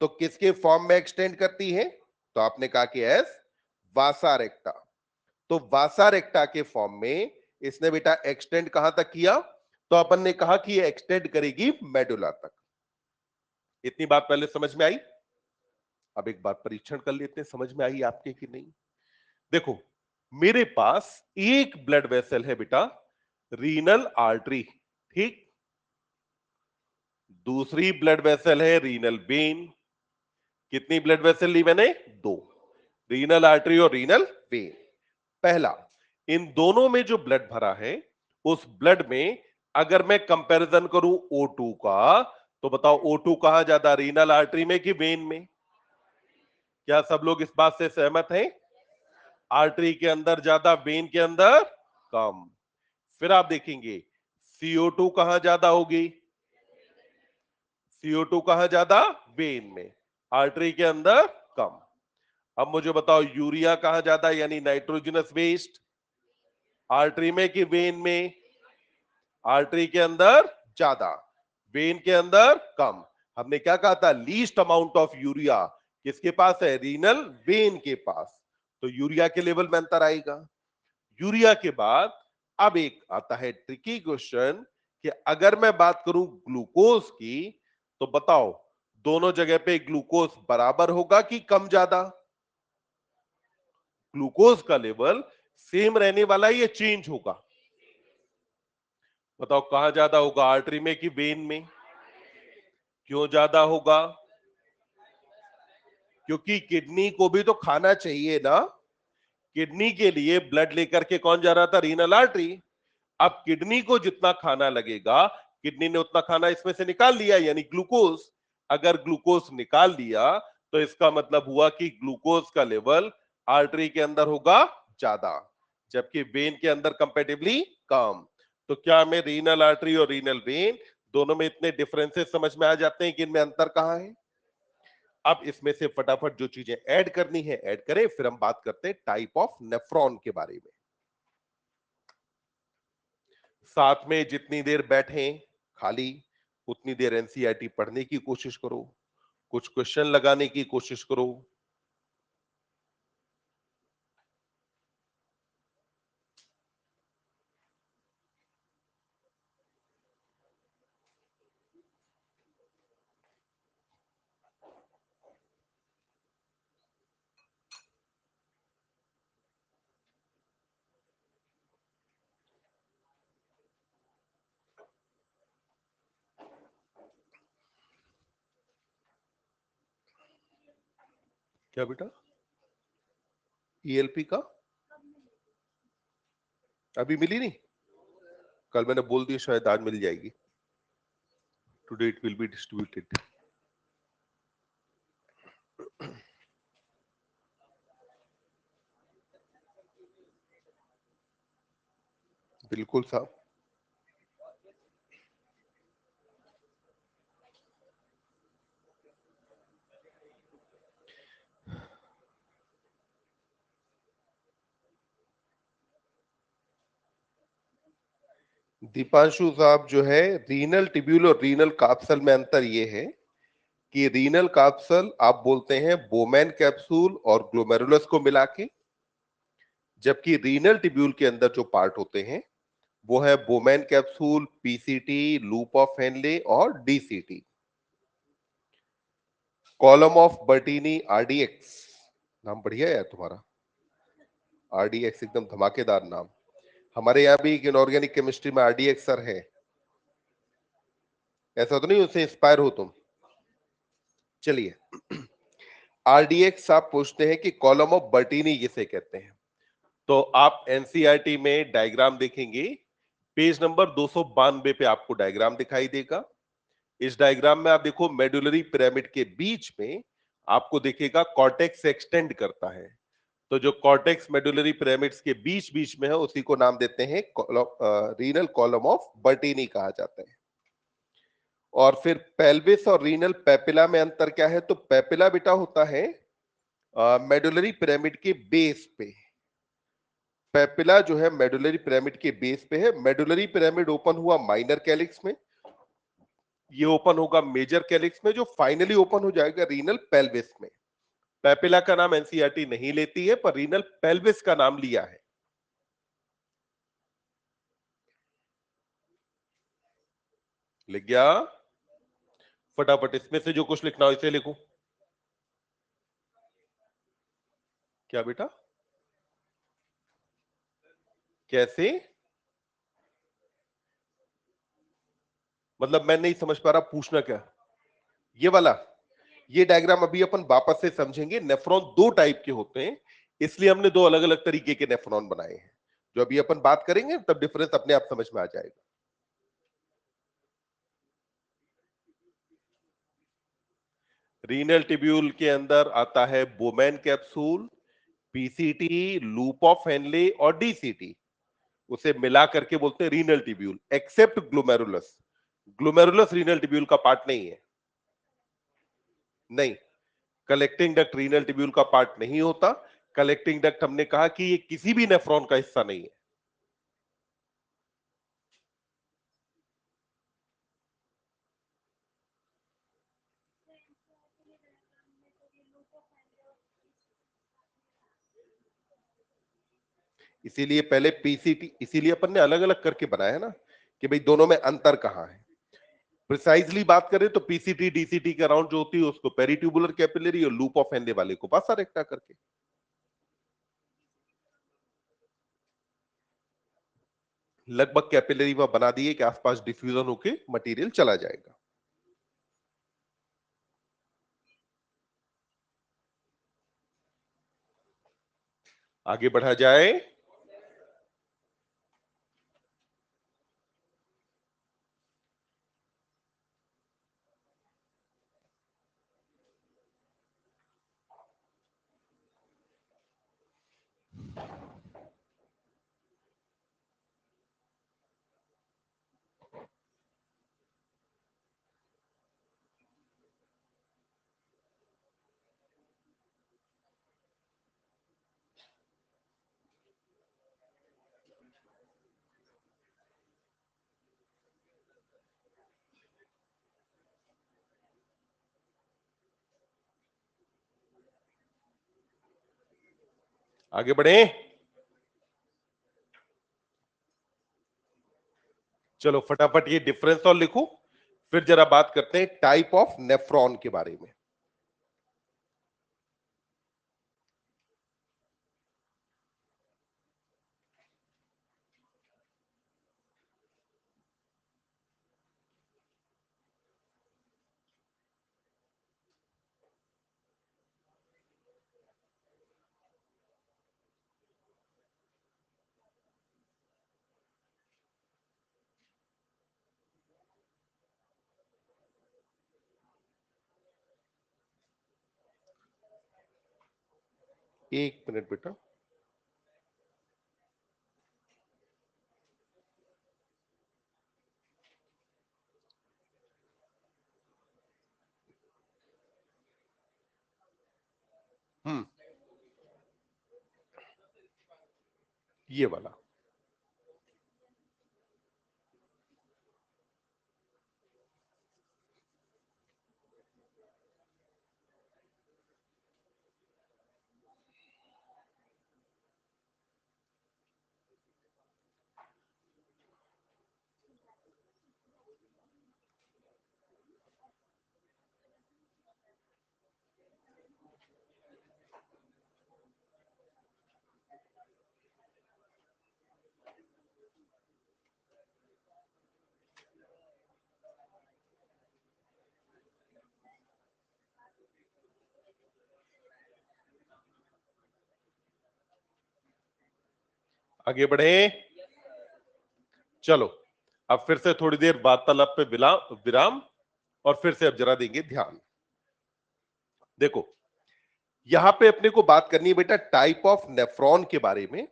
तो किसके फॉर्म में एक्सटेंड करती है? तो आपने कहा कि एस वासा रेक्टा। तो वासा रेक्टा के फॉर्म में इसने बेटा एक्सटेंड कहां तक किया? तो अपन ने कहा कि ये एक्सटेंड करेगी मेडुला तक। इतनी बात पहले समझ में आई? अब एक बार परीक्षण कर लेते हैं समझ में आई आपके कि नहीं। देखो मेरे पास एक ब्लड वेसल है बेटा, रीनल आर्टरी। ठीक। दूसरी ब्लड वेसल है रीनल वेन। कितनी ब्लड वेसल ली मैंने? दो, रीनल आर्टरी और रीनल वेन। पहला, इन दोनों में जो ब्लड भरा है उस ब्लड में अगर मैं कंपैरिजन करूं O2 का तो बताओ O2 कहां ज्यादा? रीनल आर्टरी में कि वेन में? क्या सब लोग इस बात से सहमत हैं? आर्टरी के अंदर ज्यादा, वेन के अंदर कम। फिर आप देखेंगे CO2 कहां ज्यादा होगी? CO2 कहां ज्यादा? वेन में। आर्टरी के अंदर कम। अब मुझे बताओ यूरिया कहां ज्यादा यानी नाइट्रोजनस वेस्ट? आर्टरी में कि वेन में? आर्टरी के अंदर ज्यादा। वेन के अंदर कम। हमने क्या कहा था, लीस्ट अमाउंट ऑफ यूरिया किसके पास है, रीनल वेन के पास, तो यूरिया के लेवल में अंतर आएगा। यूरिया के बाद अब एक आता है ट्रिकी क्वेश्चन कि अगर मैं बात करूं ग्लूकोज की, तो बताओ दोनों जगह पे ग्लूकोज बराबर होगा कि कम ज्यादा? ग्लूकोज का लेवल सेम रहने वाला है, ये चेंज होगा? बताओ कहां ज्यादा होगा, आर्टरी में कि वेन में? क्यों ज्यादा होगा? क्योंकि किडनी को भी तो खाना चाहिए ना। किडनी के लिए ब्लड लेकर के कौन जा रहा था, रीनल आर्टरी। अब किडनी को जितना खाना लगेगा, किडनी ने उतना खाना इसमें से निकाल लिया, यानी ग्लूकोज। अगर ग्लूकोज निकाल लिया तो इसका मतलब हुआ कि ग्लूकोज का लेवल आर्टरी के अंदर होगा ज्यादा, जबकि वेन के अंदर कंपैरेटिवली कम। तो क्या हमें रीनल आर्टरी और रीनल वेन दोनों में इतने डिफरेंसेस समझ में आ जाते हैं कि इनमें अंतर कहां है? अब इसमें से फटाफट जो चीजें ऐड करनी है ऐड करें, फिर हम बात करते हैं टाइप ऑफ नेफ्रॉन के बारे में। साथ में जितनी देर बैठे खाली, उतनी देर एनसीईआरटी पढ़ने की कोशिश करो, कुछ क्वेश्चन लगाने की कोशिश करो। क्या बेटा, ईएलपी का अभी मिली नहीं? कल मैंने बोल दिया शायद आज मिल जाएगी। Today it will be distributed. बिल्कुल साहब। दीपांशु साहब जो है, रीनल टिब्यूल और रीनल काप्सल में अंतर ये है कि रीनल काप्सल आप बोलते हैं बोमैन कैप्सूल और ग्लोमेरुलस को मिला के, जबकि रीनल टिब्यूल के अंदर जो पार्ट होते हैं वो है Bowman capsule, PCT, loop of Henle और DCT. Column of Bertini, RDX, नाम बढ़िया है यार तुम्हारा, आरडीएक्स एकदम धमाकेदार नाम। हमारे यहाँ भी एक इनऑर्गेनिक केमिस्ट्री में आरडीएक्स सर है, ऐसा तो नहीं उससे इंस्पायर हो तुम? चलिए, आरडीएक्स आप पूछते हैं कि कॉलम ऑफ बर्टीनी किसे कहते हैं, तो आप एनसीईआरटी में डायग्राम देखेंगे, पेज नंबर 292 पे आपको डायग्राम दिखाई देगा। इस डायग्राम में आप देखो, मेडुलरी पिरामिड के बीच में आपको दिखेगा कॉर्टेक्स एक्सटेंड करता है, तो जो कॉर्टेक्स मेडुलरी पिरामिड्स के बीच बीच में है उसी को नाम देते हैं रीनल कॉलम ऑफ बर्टीनी कहा जाता है। और फिर पेल्विस और रीनल पेपिला में अंतर क्या है, तो पेपिला बेटा होता है मेडुलरी पिरामिड के बेस पे। पेपिला जो है मेडुलरी पिरामिड के बेस पे है। मेडुलरी पिरामिड ओपन हुआ माइनर कैलिक्स में, ये ओपन होगा मेजर कैलिक्स में, जो फाइनली ओपन हो जाएगा रीनल पेल्विस में। पेपिला का नाम एनसीईआरटी नहीं लेती है, पर रीनल पेल्विस का नाम लिया है। लिख गया? फटाफट इसमें से जो कुछ लिखना हो इसे लिखो। क्या बेटा, कैसे? मतलब मैं नहीं समझ पा रहा, पूछना क्या? ये वाला, ये डायग्राम अभी अपन वापस से समझेंगे। नेफ्रॉन दो टाइप के होते हैं, इसलिए हमने दो अलग अलग तरीके के नेफ्रॉन बनाए हैं। जो अभी अपन बात करेंगे तब डिफरेंस अपने आप समझ में आ जाएगा। रीनल टिब्यूल के अंदर आता है Bowman capsule, PCT, loop of Henle और डीसीटी, उसे मिला करके बोलते हैं renal tubule, except glomerulus. Glomerulus renal tubule का पार्ट नहीं है। नहीं, कलेक्टिंग डक्ट रीनल टिब्यूल का पार्ट नहीं होता। कलेक्टिंग डक्ट हमने कहा कि ये किसी भी नेफ्रॉन का हिस्सा नहीं है। इसीलिए पहले पीसीटी, इसीलिए अपन ने अलग अलग करके बनाया है ना कि भाई दोनों में अंतर कहां है। प्रिसाइजली बात करें तो पीसीटी डीसीटी के अराउंड जो होती है उसको पेरिट्यूबुलर कैपिलरी और लूप ऑफ हेनले वाले को पासा रेक्टा करके। लगभग कैपिलरी वह बना दिए कि आसपास डिफ्यूजन होके मटेरियल चला जाएगा। आगे बढ़ा जाए। आगे बढ़े। चलो फटाफट ये डिफरेंस और लिखो, फिर जरा बात करते हैं टाइप ऑफ नेफ्रॉन के बारे में। एक मिनट बेटा। हम्म, ये वाला। आगे बढ़े। चलो अब फिर से थोड़ी देर वार्तालाप पे विराम, और फिर से अब जरा देंगे ध्यान। देखो यहां पे अपने को बात करनी है बेटा टाइप ऑफ नेफ्रॉन के बारे में।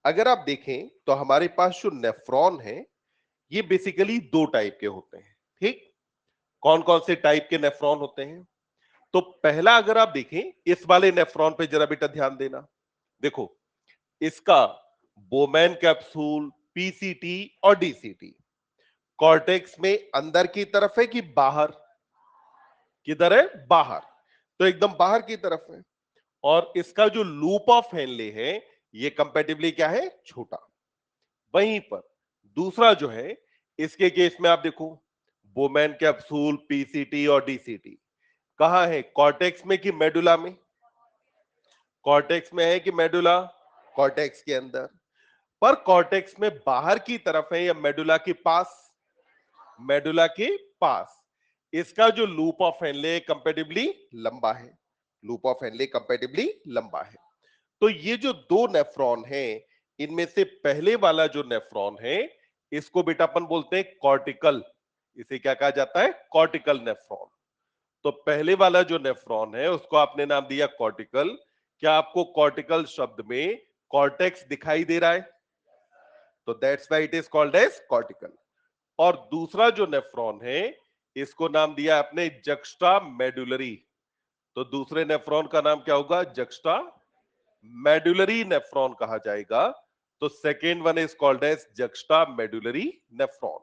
अगर आप देखें तो हमारे पास जो नेफ्रॉन है ये बेसिकली दो टाइप के होते हैं। ठीक, कौन कौन से टाइप के नेफ्रॉन होते हैं? तो पहला अगर आप देखें इस वाले नेफ्रॉन पे जरा बेटा ध्यान देना। देखो इसका बोमैन कैप्सूल, पीसीटी और डीसीटी कॉर्टेक्स में अंदर की तरफ है कि बाहर? किधर है? बाहर। तो एकदम बाहर की तरफ है। और इसका जो लूप ऑफ हेनले है ये कंपैटिबली क्या है? छोटा। वहीं पर दूसरा जो है इसके केस में आप देखो बोमैन कैप्सूल, पीसीटी और डीसीटी कहां है? कॉर्टेक्स में कि मेडुला में? कॉर्टेक्स में है कि मेडुला? कॉर्टेक्स के अंदर। पर कॉर्टेक्स में बाहर की तरफ है या मेडुला के पास? मेडुला के पास। इसका जो लूप ऑफ हेनले कंपैटिबली लंबा है। लूप ऑफ हेनले कंपैटिबली लंबा है। तो ये जो दो नेफ्रॉन हैं इनमें से पहले वाला जो नेफ्रॉन है इसको बेटा अपन बोलते हैं कॉर्टिकल। इसे क्या कहा जाता है? Cortical nephron. तो पहले वाला जो नेफ्रॉन है उसको आपने नाम दिया कॉर्टिकल। क्या आपको कॉर्टिकल शब्द में कॉर्टेक्स दिखाई दे रहा है? तो that's why it is called as cortical. और दूसरा जो नेफ्रॉन है इसको नाम दिया आपने जक्स्टा मेडुलरी। तो दूसरे नेफ्रॉन का नाम क्या होगा? जक्स्टा मेडुलरी नेफ्रॉन कहा जाएगा। तो second one is called as juxta medullary nephron.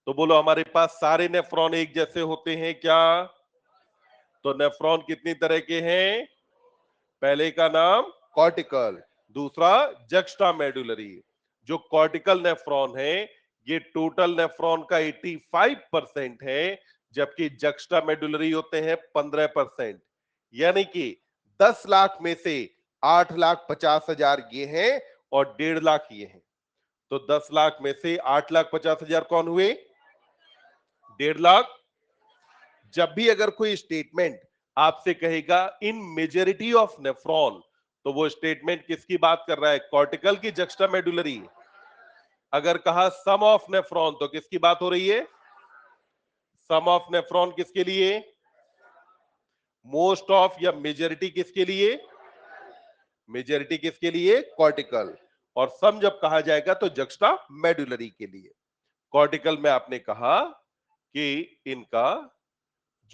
तो बोलो हमारे पास सारे नेफ्रॉन एक जैसे होते हैं क्या? तो नेफ्रॉन कितनी तरह के हैं? पहले का नाम कॉर्टिकल, दूसरा जक्स्टा मेडुलरी। जो कॉर्टिकल नेफ्रॉन है ये टोटल नेफ्रॉन का 85% है, जबकि जक्स्टा मेडुलरी होते हैं 15%। यानी कि 10 लाख में से 8,50,000 ये हैं और 1.5 लाख ये हैं। तो 10 लाख में से 8,50,000 कौन हुए? 1.5 लाख। जब भी अगर कोई स्टेटमेंट आपसे कहेगा इन मेजॉरिटी ऑफ नेफ्रॉन, तो वो स्टेटमेंट किसकी बात कर रहा है? कॉर्टिकल की जक्स्टा मेडुलरी? अगर कहा सम ऑफ नेफ्रॉन तो किसकी बात हो रही है? सम ऑफ नेफ्रॉन किसके लिए? मोस्ट ऑफ या मेजॉरिटी किसके लिए? मेजॉरिटी किसके लिए? कॉर्टिकल। और सम जब कहा जाएगा तो जक्स्टा मेडुलरी के लिए। कॉर्टिकल में आपने कहा कि इनका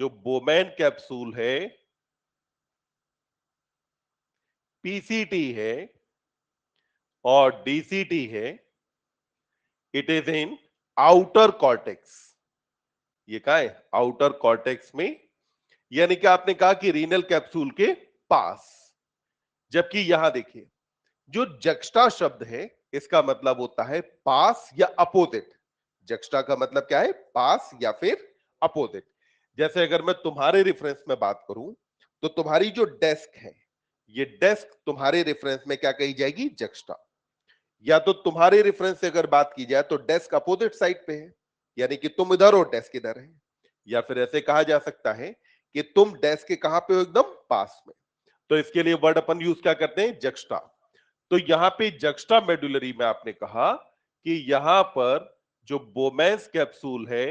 जो बोमैन कैप्सूल है, पीसीटी है और डीसीटी है, it is in outer cortex. ये कहा है? आउटर कॉर्टेक्स में। यानी कि आपने कहा कि रीनल कैप्सूल के पास। जबकि यहां देखिए, जो जक्स्टा शब्द है इसका मतलब होता है पास या अपोजिट। जक्स्टा का मतलब क्या है? पास या फिर अपोजिट। जैसे अगर मैं तुम्हारे रेफरेंस में बात करूं तो तुम्हारी जो डेस्क है, ये डेस्क तुम्हारे रेफरेंस में क्या कही जाएगी? जक्स्टा। या तो तुम्हारे रेफरेंस से अगर बात की जाए तो डेस्क अपोजिट साइड पे है, यानी कि तुम इधर हो डेस्क इधर है। या फिर ऐसे कहा जा सकता है कि तुम डेस्क के कहां पे हो? एकदम पास में। तो इसके लिए वर्ड अपन यूज क्या करते हैं? जक्स्टा। तो यहां पे जक्स्टा मेडुलरी में आपने कहा कि यहां पर जो बोमेंस कैप्सूल है,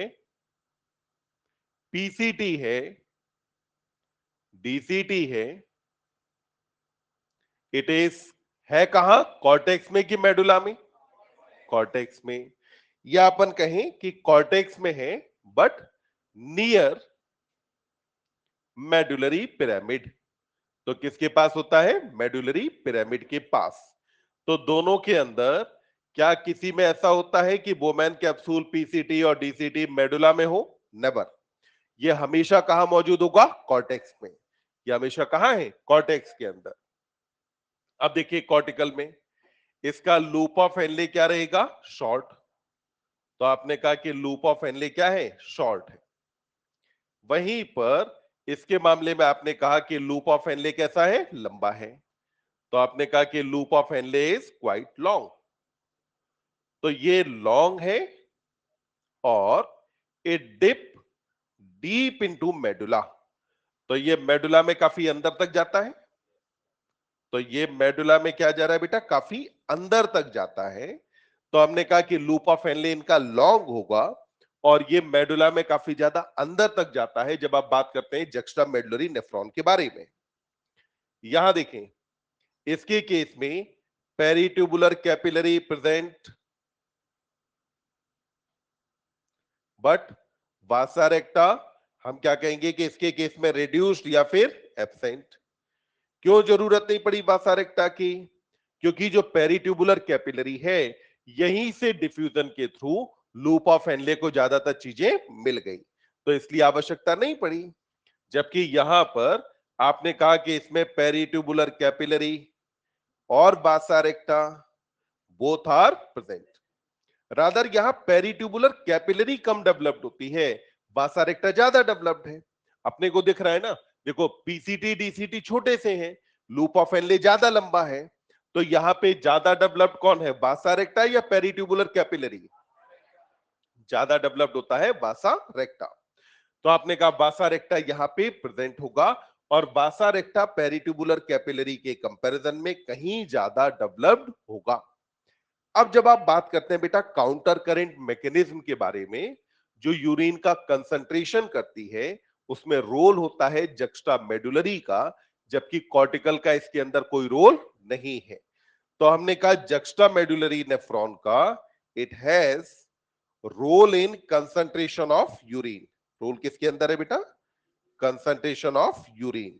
पीसीटी है, डीसीटी है, इट इज है कहां? कॉर्टेक्स में कि मेडुला में? कॉर्टेक्स में। या अपन कहें कि कॉर्टेक्स में है बट नियर मेडुलरी पिरामिड। तो किसके पास होता है? मेडुलरी पिरामिड के पास। तो दोनों के अंदर क्या किसी में ऐसा होता है कि बोमैन कैप्सूल, पीसीटी और डीसीटी मेडुला में हो? नेवर। ये हमेशा कहां मौजूद होगा? कॉर्टेक्स में। ये हमेशा कहां है? कॉर्टेक्स के अंदर। अब देखिए कॉर्टिकल में इसका लूप ऑफ हेनले क्या रहेगा? शॉर्ट। तो आपने कहा कि लूप ऑफ हेनले क्या है? शॉर्ट है। वहीं पर इसके मामले में आपने कहा कि लूप ऑफ हेनले कैसा है? लंबा है। तो आपने कहा कि loop of Henle is quite long. तो ये लॉन्ग है और it dip deep into medulla. तो ये मेडुला में काफी अंदर तक जाता है। तो ये मेडुला में क्या जा रहा है बेटा? काफी अंदर तक जाता है। तो हमने कहा कि लूप ऑफ हेनले इनका लॉन्ग होगा और ये मेडुला में काफी ज्यादा अंदर तक जाता है जब आप बात करते हैं जक्स्टा मेडुलरी नेफ्रॉन के बारे में। यहां देखें, इसके केस में पेरिट्यूबुलर कैपिलरी प्रेजेंट बट वासा रेक्टा हम क्या कहेंगे कि इसके केस में रिड्यूस्ड या फिर एब्सेंट। क्यों जरूरत नहीं पड़ी वासा रेक्टा की? क्योंकि जो पेरिट्यूबुलर कैपिलरी है यहीं से डिफ्यूजन के थ्रू लूप ऑफ हेनले को ज्यादातर चीजें मिल गई, तो इसलिए आवश्यकता नहीं पड़ी। जबकि यहां पर आपने कहा कि इसमें पेरिट्यूबुलर कैपिलरी और vasa recta both are present. Rather यहां पेरिट्यूबुलर कैपिलरी कम डेवलप्ड होती है, वासा रेक्टा ज्यादा डेवलप्ड है। अपने को दिख रहा है ना? देखो पीसीटी डीसीटी छोटे से हैं, लूप ऑफ हेनले ज्यादा लंबा है। तो यहां पे ज्यादा डेवलप्ड कौन है? वासा रेक्टा या पेरिट्यूबुलर कैपिलरी? ज्यादा डेवलप्ड होता है वासा रेक्टा। तो आपने कहा वासा रेक्टा यहां पे प्रेजेंट होगा और वासा रेक्टा पेरिट्यूबुलर कैपिलरी के कंपैरिजन में कहीं ज्यादा डेवलप्ड होगा। अब जब आप बात करते हैं बेटा काउंटर करंट मैकेनिज्म के बारे में, जो यूरिन का कंसंट्रेशन करती है उसमें रोल होता है जक्स्टा मेडुलरी का, जबकि कॉर्टिकल का इसके अंदर कोई रोल नहीं है। तो हमने कहा जक्स्टा मेडुलरी नेफ्रॉन का it has role in concentration of urine. Role किसके अंदर है बेटा? Concentration of urine.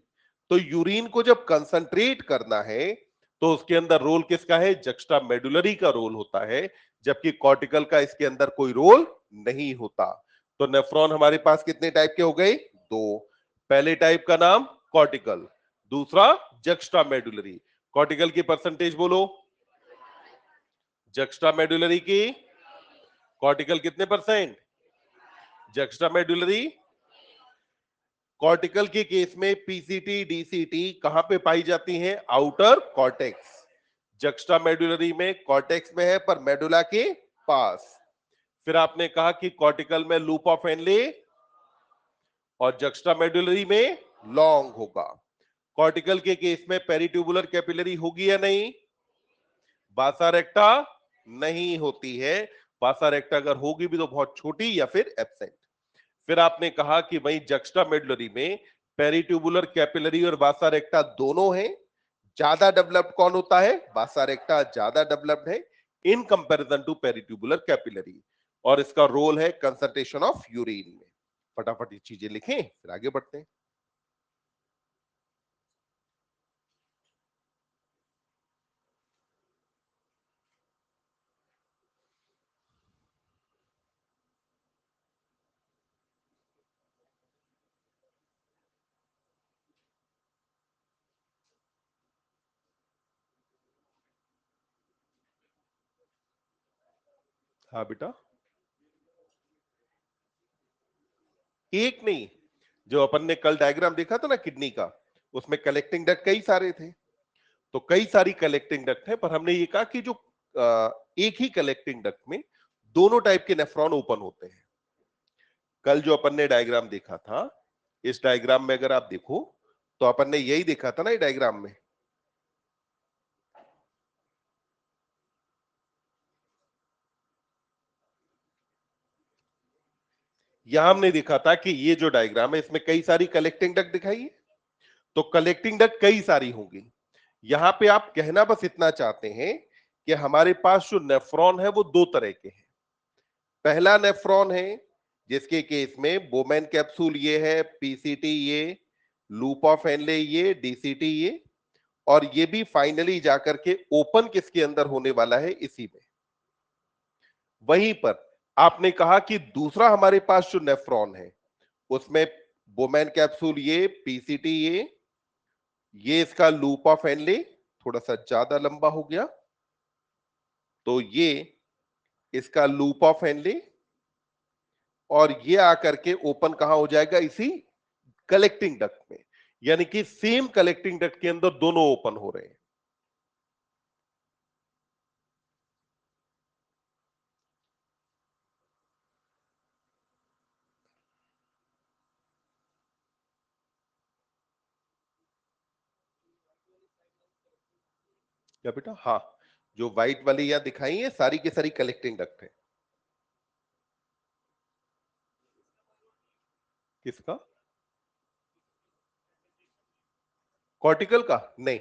तो यूरिन को जब कंसंट्रेट करना है तो उसके अंदर रोल किसका है? जक्स्टा मेडुलरी का रोल होता है, जबकि कॉर्टिकल का इसके अंदर कोई रोल नहीं होता। तो नेफ्रॉन हमारे पास कितने टाइप के हो गए? दो। पहले टाइप का नाम कॉर्टिकल, दूसरा जक्स्टा मेडुलरी। कॉर्टिकल की परसेंटेज बोलो, जक्स्टा मेडुलरी की कॉर्टिकल कितने परसेंट, जक्स्टा मेडुलरी। कॉर्टिकल के केस में पीसीटी डीसीटी कहां पे पाई जाती हैं, आउटर कॉर्टेक्स। जक्स्टा मेडुलरी में कॉर्टेक्स में है पर मेडुला के पास। फिर आपने कहा कि कॉर्टिकल में लूप ऑफ हेनले और जक्स्टा मेडुलरी में लॉन्ग होगा। कॉर्टिकल के केस में पेरिट्यूबुलर कैपिलरी होगी या नहीं, बासा रेक्टा नहीं होती है। बासा रेक्टा अगर होगी भी तो बहुत छोटी या फिर एब्सेंट। फिर आपने कहा कि वही जक्स्टा मेडुलरी में पेरिट्यूबुलर कैपिलरी और बासा रेक्टा दोनों हैं। ज्यादा डेवलप्ड कौन होता है, बासा रेक्टा ज्यादा डेवलप्ड है in comparison to peritubular capillary. और इसका रोल है कंसंट्रेशन ऑफ यूरिन में। फटाफट ये चीजें लिखें फिर आगे बढ़ते हैं। हाँ बेटा, एक नहीं, जो अपन ने कल डायग्राम देखा था ना किडनी का, उसमें कलेक्टिंग डक्ट कई सारे थे। तो कई सारी कलेक्टिंग डक्ट है, पर हमने ये कहा कि जो एक ही कलेक्टिंग डक्ट में दोनों टाइप के नेफ्रॉन ओपन होते हैं। कल जो अपन ने डायग्राम देखा था, इस डायग्राम में अगर आप देखो तो अपन ने यही देखा था ना ये डायग्राम में। यहां हमने देखा था कि ये जो डायग्राम है इसमें कई सारी कलेक्टिंग डक्ट दिखाई है। तो कलेक्टिंग डक्ट कई सारी होंगी। यहां पे आप कहना बस इतना चाहते हैं कि हमारे पास जो नेफ्रॉन है वो दो तरह के हैं। पहला नेफ्रॉन है जिसके केस में बोमेन कैप्सूल ये है, पीसीटी ये, लूप ऑफ हेनले ये, डीसीटी ये, और ये भी फाइनली जाकर के ओपन किसके अंदर होने वाला है, इसी में। वहीं पर आपने कहा कि दूसरा हमारे पास जो नेफ्रॉन है उसमें बोमेन कैप्सूल ये, पीसीटी ये इसका लूप ऑफ हेनले थोड़ा सा ज्यादा लंबा हो गया, तो ये इसका लूप ऑफ हेनले, और ये आकर के ओपन कहां हो जाएगा, इसी कलेक्टिंग डक्ट में। यानी कि सेम कलेक्टिंग डक्ट के अंदर दोनों ओपन हो रहे हैं। क्या बेटा, हाँ, जो व्हाइट वाली यहां दिखाई है सारी की सारी कलेक्टिंग डक्ट है। किसका, कॉर्टिकल का नहीं।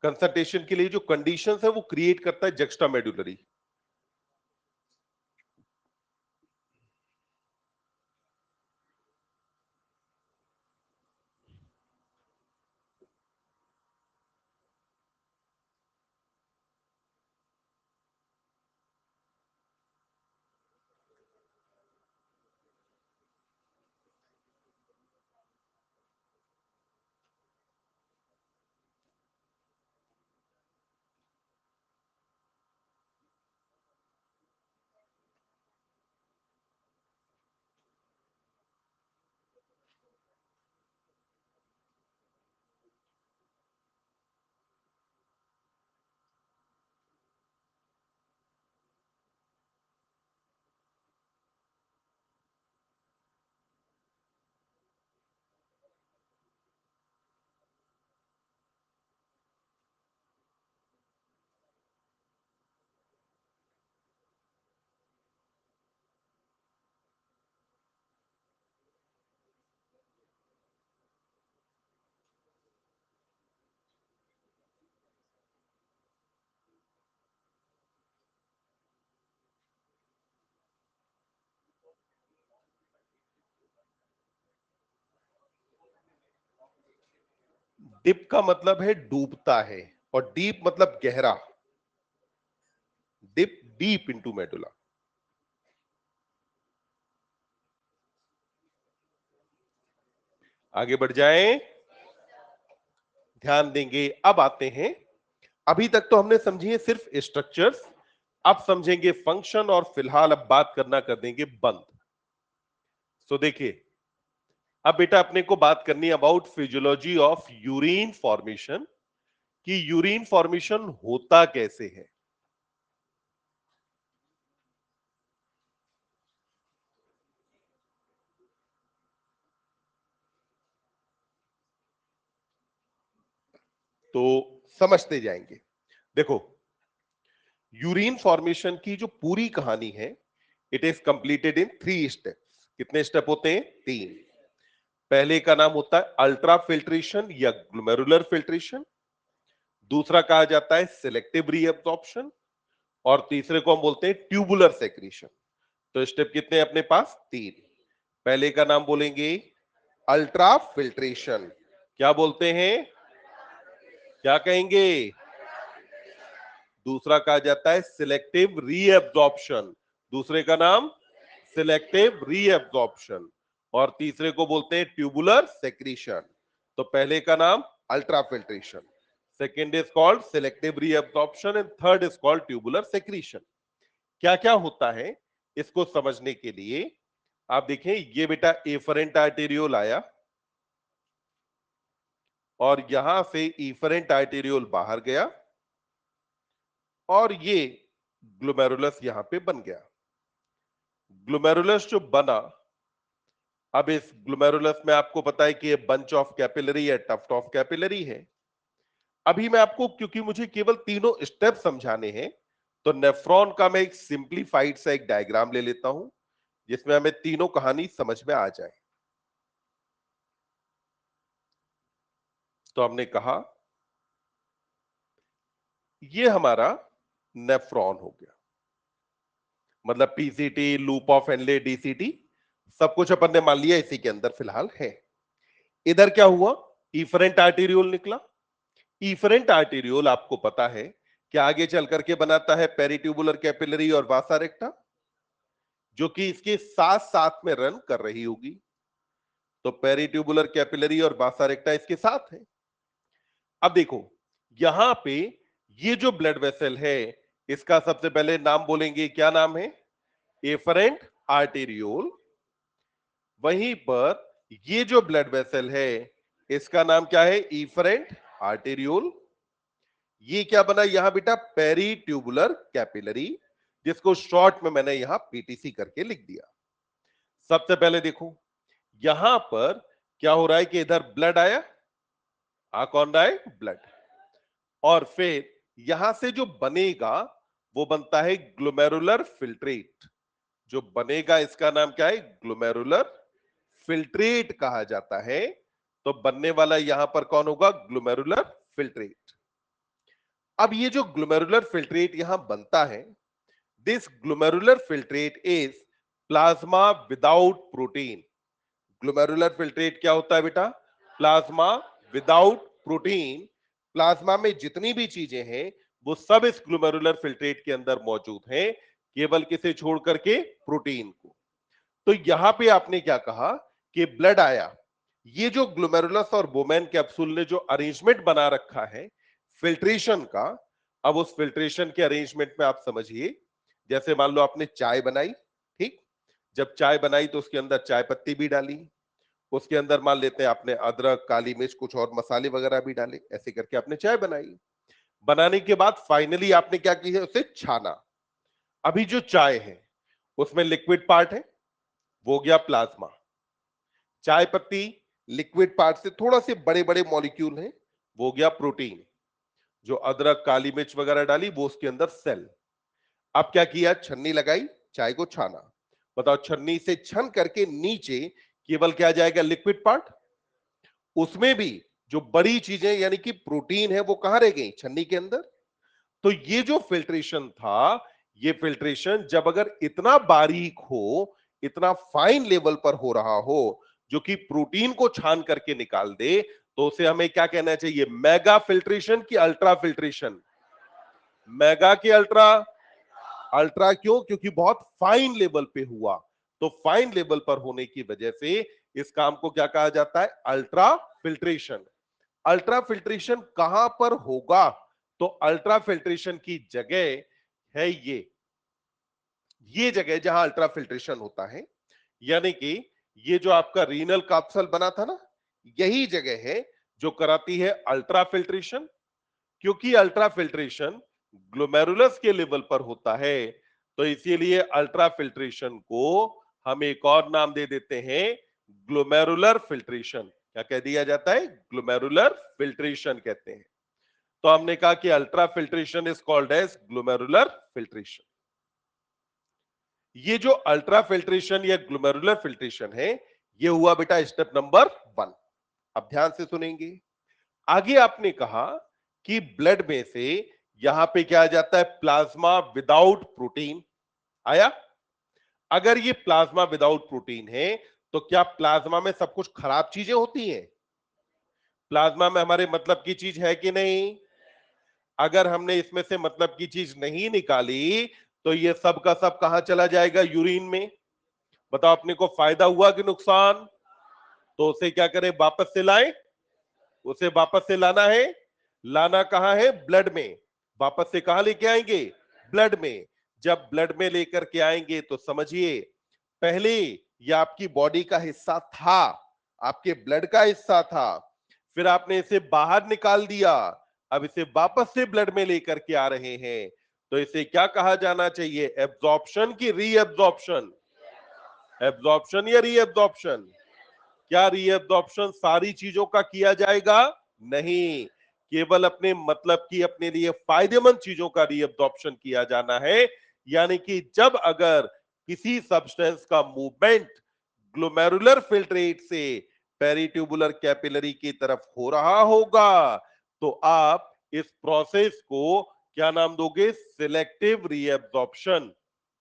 कंसंट्रेशन के लिए जो कंडीशंस है वो क्रिएट करता है जक्स्टा मेडुलरी। डिप का मतलब है डूबता है, और डीप मतलब गहरा। Dip deep into medulla. आगे बढ़ जाएं। ध्यान देंगे। अब आते हैं, अभी तक तो हमने समझी है सिर्फ स्ट्रक्चर्स, अब समझेंगे फंक्शन, और फिलहाल अब बात करना कर देंगे बंद। तो देखिए, अब बेटा अपने को बात करनी about physiology of urine formation, कि यूरिन फॉर्मेशन होता कैसे है। तो समझते जाएंगे। देखो, यूरिन फॉर्मेशन की जो पूरी कहानी है, it is completed in 3 steps. कितने स्टेप होते हैं? 3। पहले का नाम होता है अल्ट्रा फिल्ट्रेशन या ग्लोमेरुलर फिल्ट्रेशन, दूसरा कहा जाता है सिलेक्टिव रीअब्सॉर्प्शन, और तीसरे को हम बोलते हैं ट्यूबुलर सेक्रीशन। तो स्टेप कितने हैं अपने पास? 3। पहले का नाम बोलेंगे अल्ट्रा फिल्ट्रेशन। क्या बोलते हैं? क्या कहेंगे? दूसरा कहा जाता है सिलेक्टिव रीअब्सॉर्प्शन। दूसरे का नाम सिलेक्टिव रीअब्सॉर्प्शन, और तीसरे को बोलते हैं ट्यूबुलर सेक्रीशन। तो पहले का नाम ultra filtration, second is called selective reabsorption, and third is called tubular secretion. क्या क्या होता है इसको समझने के लिए आप देखें, ये बेटा एफरेंट आर्टेरियोल आया, और यहां से इफरेंट आर्टेरियोल बाहर गया, और ये ग्लोमेरुलस यहां पे बन गया। ग्लोमेरुलस जो बना, अब इस ग्लोमेरुलस में आपको पता है कि ये बंच ऑफ कैपिलरी या टफ्ट ऑफ कैपिलरी है। अभी मैं आपको, क्योंकि मुझे केवल तीनों स्टेप समझाने हैं, तो नेफ्रॉन का मैं एक सिंप्लीफाइड सा एक डायग्राम ले लेता हूं, जिसमें हमें तीनों कहानी समझ में आ जाए। तो हमने कहा ये हमारा नेफ्रॉन हो गया, मतलब PCT, loop of Henle, DCT, सब कुछ अपन ने मान लिया इसी के अंदर फिलहाल है। इधर क्या हुआ? इफरेंट आर्टेरियोल निकला। इफरेंट आर्टेरियोल आपको पता है कि आगे चल करके बनाता है पेरिट्यूबुलर कैपिलरी और वासा रेक्टा, जो कि इसके साथ साथ में रन कर रही होगी। तो पेरिट्यूबुलर कैपिलरी और वासा रेक्टा इसके साथ है। अब देखो, यहां पे ये जो ब्लड वेसल है, इसका सबसे पहले नाम बोलेंगे, क्या नाम है? Efferent arteriole. वहीं पर ये जो ब्लड वेसल है, इसका नाम क्या है? Efferent arteriole. ये क्या बना यहां बेटा? पेरीट्यूबुलर कैपिलरी, जिसको शॉर्ट में मैंने यहां पीटीसी करके लिख दिया। सबसे पहले देखो, यहां पर क्या हो रहा है कि इधर ब्लड आया, आ कौन रहा है? ब्लड। और फिर यहां से जो बनेगा वो बनता है ग्लोमेरुलर फिल्ट्रेट। जो बनेगा इसका नाम क्या है? ग्लोमेरुलर फिल्ट्रेट कहा जाता है। तो बनने वाला यहां पर कौन होगा? Glomerular filtrate. अब ये जो ग्लोमेरुलर फिल्ट्रेट यहां बनता है, this glomerular filtrate is plasma without protein. Glomerular filtrate क्या होता है बेटा? Plasma without protein. प्लाज्मा में जितनी भी चीजें हैं वो सब इस ग्लोमेरुलर फिल्ट्रेट के अंदर मौजूद हैं, केवल किसे छोड़ करके? प्रोटीन को। तो यहां पे आपने क्या कहा कि ब्लड आया, ये जो ग्लोमेरुलस और बोमेन कैप्सूल ने जो अरेंजमेंट बना रखा है फिल्ट्रेशन का, अब उस फिल्ट्रेशन के अरेंजमेंट में आप समझिए, जैसे मान लो आपने चाय बनाई, ठीक? जब चाय बनाई तो उसके अंदर चाय पत्ती भी डाली, उसके अंदर मान लेते हैं आपने अदरक, काली मिर्च, कुछ और मसाले वगैरह भी डाले, ऐसे करके आपने चाय बनाई। बनाने के बाद फाइनली आपने क्या किया? उसे छाना। अभी जो चाय है उसमें लिक्विड पार्ट है, वो गया प्लाज्मा। चाय पत्ती लिक्विड पार्ट से थोड़ा से बड़े बड़े मॉलिक्यूल हैं, वो गया प्रोटीन। जो अदरक, काली मिर्च वगैरह डाली वो उसके अंदर सेल। अब क्या किया? छन्नी लगाई, चाय को छाना। बताओ, छन्नी से छन करके नीचे केवल क्या जाएगा? Liquid part. उसमें भी जो बड़ी चीजें यानी कि प्रोटीन है वो कहां रह गई? छन्नी के अंदर। तो ये जो फिल्ट्रेशन था, ये फिल्ट्रेशन जब अगर इतना बारीक हो, इतना फाइन लेवल पर हो रहा हो, जो कि प्रोटीन को छान करके निकाल दे, तो उसे हमें क्या कहना चाहिए? मेगा फिल्ट्रेशन की अल्ट्रा फिल्ट्रेशन? मेगा की अल्ट्रा। अल्ट्रा क्यों? क्योंकि बहुत फाइन लेवल पे हुआ। तो फाइन लेवल पर होने की वजह से इस काम को क्या कहा जाता है? Ultra filtration. अल्ट्रा फिल्ट्रेशन कहां पर होगा? तो अल्ट्रा फिल्ट्रेशन की जगह है ये जगह जहां अल्ट्रा फिल्ट्रेशन होता है, यानी कि ये जो आपका रीनल कैप्सूल बना था ना, यही जगह है जो कराती है अल्ट्रा फिल्ट्रेशन। क्योंकि अल्ट्रा फिल्ट्रेशन ग्लोमेरुलस के लेवल पर होता है, तो इसीलिए अल्ट्रा फिल्ट्रेशन को हम एक और नाम दे देते हैं, ग्लोमेरुलर फिल्ट्रेशन। क्या कह दिया जाता है? ग्लोमेरुलर फिल्ट्रेशन कहते हैं। तो हमने कहा कि ultra filtration is called as glomerular filtration. ये जो अल्ट्रा फिल्ट्रेशन या ग्लोमेरुलर फिल्ट्रेशन है, ये हुआ बेटा स्टेप नंबर 1। अब ध्यान से सुनेंगे। आगे आपने कहा कि ब्लड में से यहां पे क्या आ जाता है? प्लाज्मा विदाउट प्रोटीन आया। अगर ये प्लाज्मा विदाउट प्रोटीन है, तो क्या प्लाज्मा में सब कुछ खराब चीजें होती हैं? प्लाज्मा में हमारे मतलब की चीज है कि नहीं? अगर हमने इसमें से मतलब की चीज नहीं निकाली, तो ये सब का सब कहां चला जाएगा? यूरिन में। बताओ अपने को फायदा हुआ कि नुकसान? तो उसे क्या करें? वापस से लाएं। उसे वापस से लाना है। लाना कहां है? ब्लड में। वापस से कहां लेके आएंगे? ब्लड में। जब ब्लड में लेकर के आएंगे तो समझिए, पहले ये आपकी बॉडी का हिस्सा था, आपके ब्लड का हिस्सा था, फिर आपने इसे बाहर निकाल दिया, अब इसे वापस से ब्लड में लेकर के आ रहे हैं, तो इसे क्या कहा जाना चाहिए? एब्जॉर्प्शन की रीएब्जॉर्प्शन? एब्जॉर्प्शन या रीएब्जॉर्प्शन? क्या रीएब्जॉर्प्शन सारी चीजों का किया जाएगा? नहीं, केवल अपने मतलब की, अपने लिए फायदेमंद चीजों का रीएब्जॉर्प्शन किया जाना है। यानी कि जब अगर किसी सब्सटेंस का मूवमेंट ग्लोमेरुलर फिल्ट्रेट से पेरिट्यूबुलर कैपिलरी की तरफ हो रहा होगा, तो आप इस प्रोसेस को क्या नाम दोगे? Selective reabsorption.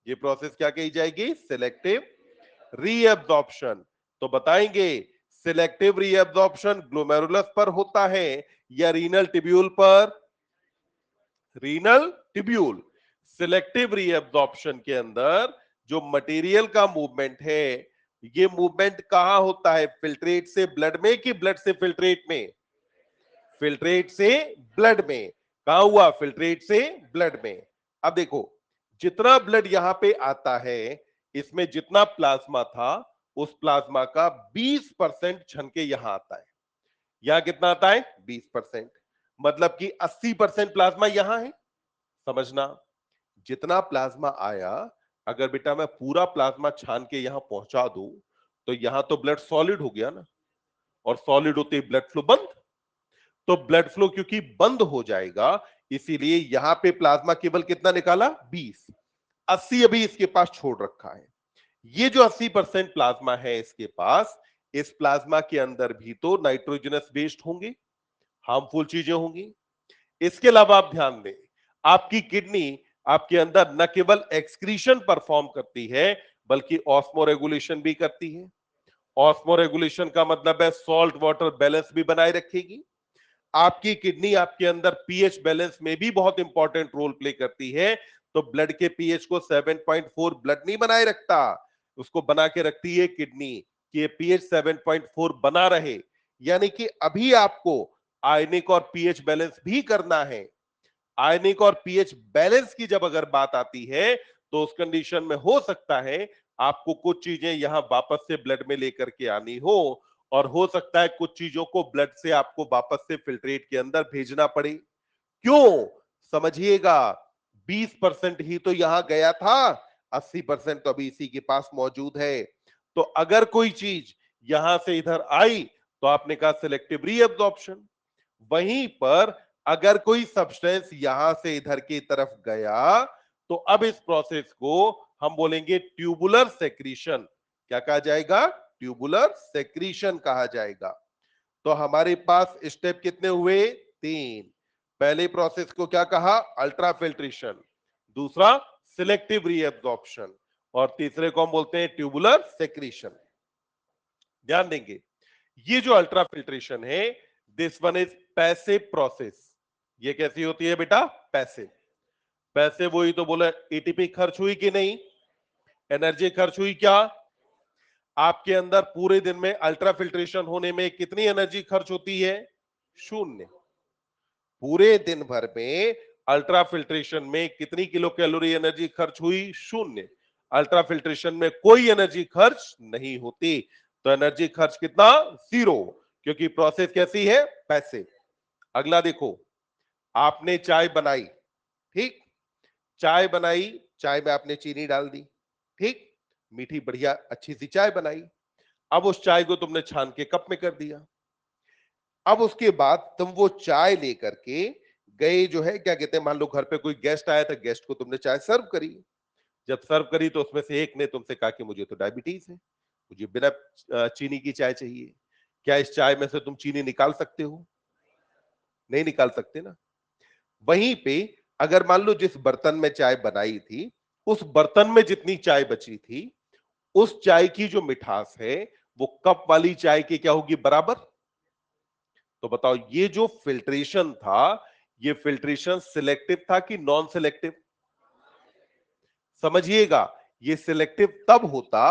ये प्रोसेस क्या कही जाएगी? Selective reabsorption. तो बताएंगे, सिलेक्टिव रीएब्जॉर्प्शन ग्लोमेरुलस पर होता है या रीनल टिब्यूल पर? Renal tubule. सिलेक्टिव रीएब्जॉर्प्शन के अंदर जो मटेरियल का मूवमेंट है, ये मूवमेंट कहां होता है? फिल्ट्रेट से ब्लड में कि ब्लड से फिल्ट्रेट में? फिल्ट्रेट से ब्लड में। कहां हुआ? फिल्ट्रेट से ब्लड में। अब देखो, जितना ब्लड यहां पे आता है, इसमें जितना प्लाज्मा था, उस प्लाज्मा का 20% छन के यहां आता है। यहां कितना आता है? 20%। मतलब कि 80% प्लाज्मा यहां है। समझना, जितना प्लाज्मा आया, अगर बेटा मैं पूरा प्लाज्मा छान के यहां पहुंचा दूं, तो यहां तो ब्लड सॉलिड हो गया ना, और सॉलिड होते ही ब्लड फ्लो बंद। तो ब्लड फ्लो क्योंकि बंद हो जाएगा, इसीलिए यहां पे प्लाज्मा केवल कितना निकाला? 20। 80 अभी इसके पास छोड़ रखा है। ये जो 80% प्लाज्मा है इसके पास, इस प्लाज्मा के अंदर भी तो नाइट्रोजनस वेस्ट होंगे, हार्मफुल चीजें होंगी। इसके अलावा आप ध्यान दें, आपकी किडनी आपके अंदर न केवल एक्सक्रीशन परफॉर्म करती है, बल्कि ऑस्मो रेगुलेशन भी करती है। ऑस्मो रेगुलेशन का मतलब है सॉल्ट वाटर बैलेंस भी बनाए रखेगी। आपकी किडनी आपके अंदर पीएच बैलेंस में भी बहुत इंपॉर्टेंट रोल प्ले करती है। तो ब्लड के पीएच को 7.4 ब्लड नहीं बनाए रखता, उसको बना के रखती है किडनी, कि ये पीएच 7.4 बना रहे। यानी कि अभी आपको आयनिक और पीएच बैलेंस भी करना है। आयनिक और पीएच बैलेंस की जब अगर बात आती है, तो उस कंडीशन में हो सकता है आपको कुछ चीजें यहां वापस से ब्लड में लेकर के आनी हो, और हो सकता है कुछ चीजों को ब्लड से आपको वापस से फिल्ट्रेट के अंदर भेजना पड़े। क्यों? समझिएगा, 20% ही तो यहां गया था, 80% तो अभी इसी के पास मौजूद है। तो अगर कोई चीज यहां से इधर आई, तो आपने कहा सिलेक्टिव रीअब्जॉर्प्शन। वहीं पर अगर कोई सब्सटेंस यहां से इधर की तरफ गया, तो अब इस प्रोसेस को हम बोलेंगे ट्यूबुलर सेक्रीशन। क्या कहा जाएगा? ट्यूबुलर सेक्रीशन कहा जाएगा। तो हमारे पास स्टेप कितने हुए? 3। पहले प्रोसेस को क्या कहा? Ultra filtration. दूसरा सिलेक्टिव रीअब्जॉर्प्शन, और तीसरे को हम बोलते हैं ट्यूबुलर सेक्रीशन। ध्यान देंगे, ये जो अल्ट्रा फिल्ट्रेशन है, this one is passive process. ये कैसी होती है बेटा? पैसिव। पैसिव वही तो बोला, एटीपी खर्च हुई कि नहीं? एनर्जी खर्च हुई क्या? आपके अंदर पूरे दिन में अल्ट्रा फिल्ट्रेशन होने में कितनी एनर्जी खर्च होती है? शून्य। पूरे दिन भर में अल्ट्रा फिल्ट्रेशन में कितनी किलो कैलोरी एनर्जी खर्च हुई? शून्य। अल्ट्रा फिल्ट्रेशन में कोई एनर्जी खर्च नहीं होती, तो एनर्जी खर्च कितना? जीरो, क्योंकि प्रोसेस कैसी है? पैसिव। अगला देखो, आपने चाय बनाई, ठीक, चाय बनाई, चाय में आपने चीनी डाल दी, ठीक, मीठी बढ़िया अच्छी सी चाय बनाई। अब उस चाय को तुमने छान के कप में कर दिया। अब उसके बाद तुम वो चाय लेकर के गए, जो है क्या कहते हैं, मान लो घर पे कोई गेस्ट आया था, गेस्ट को तुमने चाय सर्व करी। जब सर्व करी तो उसमें से एक ने तुमसे कहा कि मुझे तो डायबिटीज है, मुझे बिना चीनी की चाय चाहिए। क्या इस चाय में से तुम चीनी निकाल सकते हो? नहीं निकाल सकते ना। वहीं पे अगर मान लो जिस बर्तन में चाय बनाई थी, उस बर्तन में जितनी चाय बची थी, उस चाय की जो मिठास है वो कप वाली चाय की क्या होगी? बराबर। तो बताओ, ये जो फिल्ट्रेशन था, ये फिल्ट्रेशन सिलेक्टिव था कि नॉन सिलेक्टिव? समझिएगा, ये सिलेक्टिव तब होता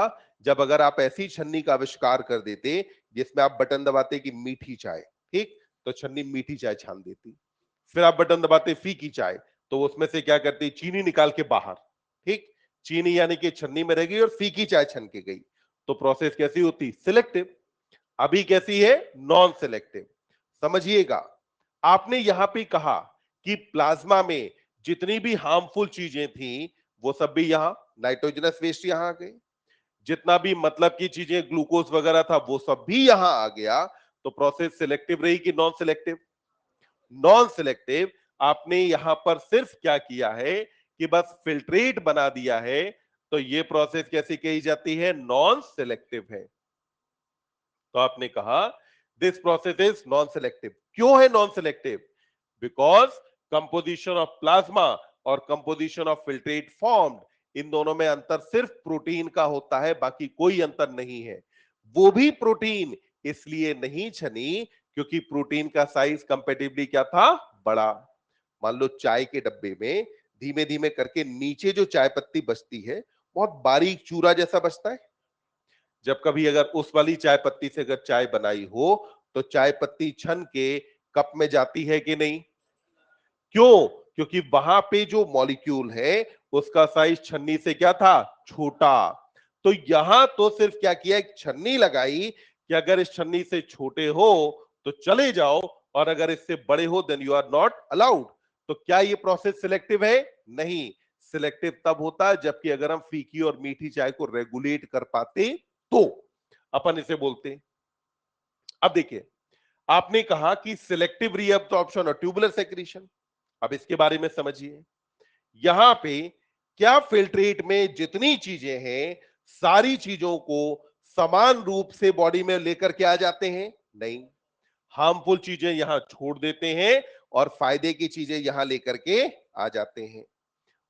जब अगर आप ऐसी छन्नी का आविष्कार कर देते जिसमें आप बटन दबाते कि मीठी चाय, ठीक, तो छन्नी मीठी चाय छान देती। फिर आप बटन दबाते फीकी चाय, तो उसमें से क्या करती? चीनी निकाल के बाहर, ठीक, चीनी यानी कि छन्नी में रह गई और फीकी चाय छन के गई। तो प्रोसेस कैसी होती? सिलेक्टिव। अभी कैसी है? Non selective. समझिएगा, आपने यहां पे कहा कि प्लाज्मा में जितनी भी हार्मफुल चीजें थी वो सब भी यहां, नाइट्रोजनस वेस्ट यहां आ गए, जितना भी मतलब की चीजें ग्लूकोज वगैरह था वो सब भी यहां आ गया। तो प्रोसेस सिलेक्टिव रही कि नॉन सिलेक्टिव? Non selective. आपने यहां पर सिर्फ क्या किया है कि बस फिल्ट्रेट बना दिया है, तो ये प्रोसेस कैसी कही जाती है? नॉन सिलेक्टिव है। तो आपने कहा this process is non selective. क्यों है non selective? Because composition of plasma और कंपोजिशन ऑफ फिल्ट्रेट फॉर्म्ड, इन दोनों में अंतर सिर्फ प्रोटीन का होता है, बाकी कोई अंतर नहीं है। वो भी प्रोटीन इसलिए नहीं छनी क्योंकि प्रोटीन का साइज कंपेटिबली क्या था? बड़ा। मान लो चाय के डब्बे में धीमे धीमे करके नीचे जो चाय पत्ती बचती है, बहुत बारीक चूरा जैसा बचता है। जब कभी अगर उस वाली चाय पत्ती से अगर चाय बनाई हो, तो चाय पत्ती छन के कप में जाती है कि नहीं? क्यों? क्योंकि वहां पे जो मॉलिक्यूल है उसका साइज छन्नी से क्या था? छोटा। तो यहां तो सिर्फ क्या किया? एक छन्नी लगाई कि अगर इस छन्नी से छोटे हो तो चले जाओ, और अगर इससे बड़े हो then you are not allowed. तो क्या ये प्रोसेस सिलेक्टिव है? नहीं। सिलेक्टिव तब होता है जबकि अगर हम फीकी और मीठी चाय को रेगुलेट कर पाते तो अपन इसे बोलते हैं। अब देखिए, आपने कहा कि सिलेक्टिव रीअब्सॉर्प्शन और ट्यूबुलर सेक्रीशन। अब इसके बारे में समझिए। यहां पे क्या फिल्ट्रेट में जितनी चीजें हैं, सारी चीजों को समान रूप से बॉडी में लेकर के आ जाते हैं? नहीं। हार्मफुल चीजें यहां छोड़ देते हैं और फायदे की चीजें यहां लेकर के आ जाते हैं।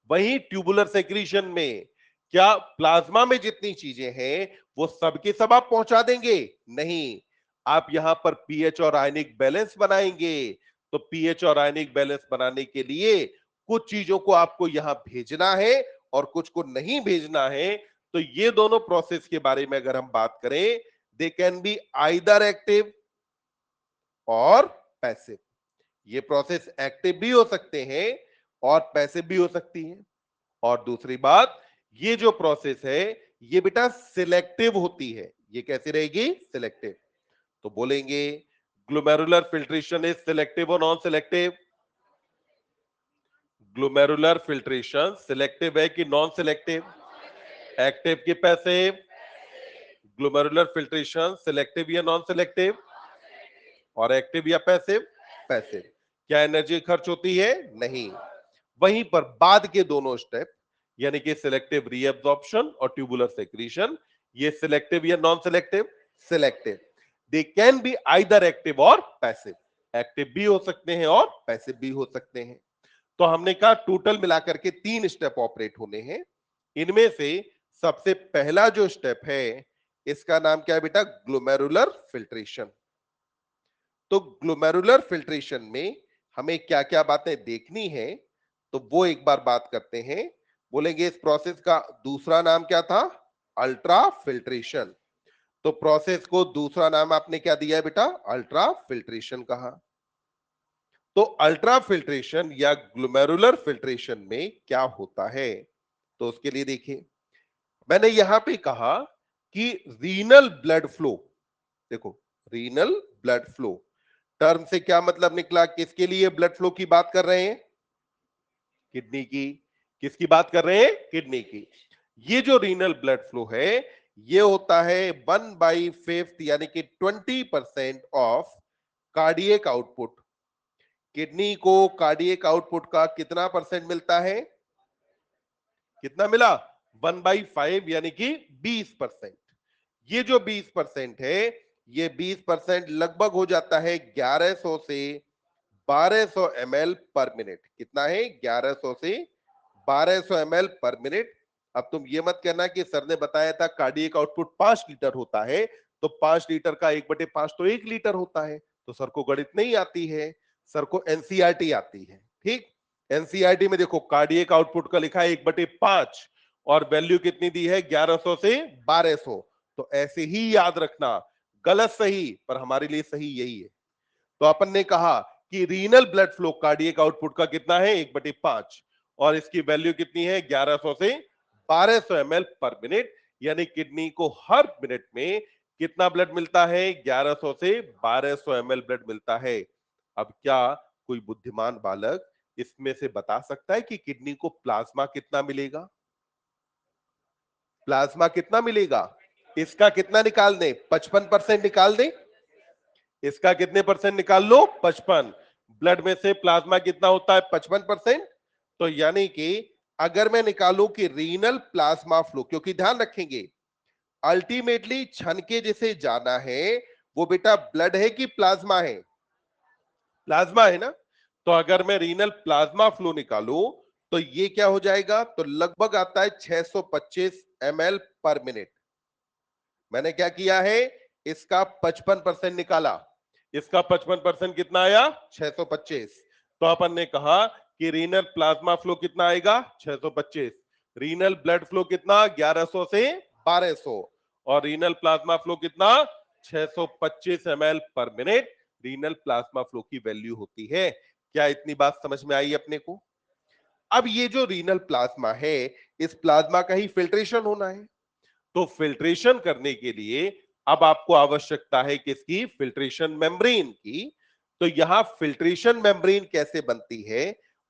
वहीं ट्यूबुलर सेक्रीशन में क्या प्लाज्मा में जितनी चीजें हैं वो सबके सब आप पहुंचा देंगे? नहीं। आप यहां पर पीएच और आयनिक बैलेंस बनाएंगे। तो पीएच और आयनिक बैलेंस बनाने के लिए कुछ चीजों को आपको यहां भेजना है और कुछ को नहीं भेजना है। तो ये दोनों प्रोसेस के बारे में अगर हम बात करें, they can be either active और पैसिव। ये प्रोसेस एक्टिव भी हो सकते हैं और पैसिव भी हो सकती है। और दूसरी बात, ये जो प्रोसेस है ये बेटा सिलेक्टिव होती है। ये कैसी रहेगी? सिलेक्टिव। तो बोलेंगे ग्लोमेरुलर फिल्ट्रेशन इज सिलेक्टिव और non selective? Glomerular filtration selective है कि नॉन सिलेक्टिव? एक्टिव की पैसिव? ग्लोमेरुलर फिल्ट्रेशन सिलेक्टिव या नॉन सिलेक्टिव? और एक्टिव या पैसिव? पैसिव। क्या एनर्जी खर्च होती है? नहीं। वहीं पर बाद के दोनों स्टेप, यानी कि सिलेक्टिव रीअब्सॉर्प्शन और ट्यूबुलर सेक्रीशन, ये सिलेक्टिव या non selective? Selective. They can be either active और पैसिव। एक्टिव भी हो सकते हैं और पैसिव भी हो सकते हैं। तो हमने कहा टोटल मिलाकर के 3 स्टेप ऑपरेट होने हैं। इनमें से सबसे पहला जो स्टेप है इसका नाम क्या है बेटा? Glomerular filtration. तो ग्लोमेरुलर फिल्ट्रेशन में हमें क्या क्या बातें देखनी है, तो वो एक बार बात करते हैं। बोलेंगे इस प्रोसेस का दूसरा नाम क्या था? Ultra filtration. तो प्रोसेस को दूसरा नाम आपने क्या दिया है बेटा? अल्ट्रा फिल्ट्रेशन कहा। तो अल्ट्रा फिल्ट्रेशन या ग्लोमेरुलर फिल्ट्रेशन में क्या होता है? तो उसके लिए देखिए, मैंने यहां पे कहा कि रीनल ब्लड फ्लो, देखो रीनल ब्लड फ्लो टर्म से क्या मतलब निकला, किसके लिए ब्लड फ्लो की बात कर रहे हैं? किडनी की। किसकी बात कर रहे हैं? किडनी की। ये जो रीनल ब्लड फ्लो है ये होता है 1/5 यानी कि 20% ऑफ कार्डियक आउटपुट। किडनी को कार्डियक आउटपुट का कितना परसेंट मिलता है? कितना मिला? 1/5 यानी कि 20%। ये जो 20% है, ये 20% लगभग हो जाता है 1100 से 1200 ml पर मिनट। कितना है? 1100 से 1200 ml पर मिनट। अब तुम ये मत कहना कि सर ने बताया था कार्डियक आउटपुट 5 लीटर होता है, तो 5 लीटर का 1/5 तो 1 लीटर होता है। तो सर को गणित नहीं आती है, सर को एनसीईआरटी आती है। ठीक, एनसीईआरटी में देखो कार्डियक आउटपुट का लिखा है 1/5 और वैल्यू कितनी दी है? 1100 से 1200। तो ऐसे ही याद रखना, गलत सही पर हमारे लिए सही यही है। तो अपन ने कहा कि renal blood flow cardiac output का कितना है? 1/5 और इसकी वैल्यू कितनी है? 1100 से 1200 ml पर मिनट। यानी किडनी को हर मिनट में कितना ब्लड मिलता है? 1100 से 1200 ml ब्लड मिलता है। अब क्या कोई बुद्धिमान बालक इसमें से बता सकता है कि किडनी को प्लाज्मा कितना मिलेगा? प्लाज्मा कितना मिलेगा? इसका कितना निकाल दें? 55% निकाल दें। इसका कितने परसेंट निकाल लो? 55। ब्लड में से प्लाज्मा कितना होता है? 55%। तो यानी कि अगर मैं निकालूं कि रीनल प्लाज्मा फ्लो, क्योंकि ध्यान रखेंगे अल्टीमेटली छन के जिसे जाना है वो बेटा ब्लड है कि प्लाज्मा है? प्लाज्मा है ना। तो अगर मैं रीनल प्लाज्मा फ्लो निकालूं तो ये क्या हो जाएगा? तो लगभग आता है 625 ml पर मिनट। मैंने क्या किया है? इसका 55% निकाला। इसका 55% कितना आया? 625। तो अपन ने कहा कि रीनल प्लाज्मा फ्लो कितना आएगा? 625। रीनल ब्लड फ्लो कितना? 1100 से 1200 और रीनल प्लाज्मा फ्लो कितना? 625 ml पर मिनट रीनल प्लाज्मा फ्लो की वैल्यू होती है। क्या इतनी बात समझ में आई अपने को? अब ये जो रीनल प्लाज्मा है, इस प्लाज्मा का ही फिल्ट्रेशन होना है। तो फिल्ट्रेशन करने के लिए अब आपको आवश्यकता है किसकी? फिल्ट्रेशन मेम्ब्रेन की। तो यहां फिल्ट्रेशन मेम्ब्रेन कैसे बनती है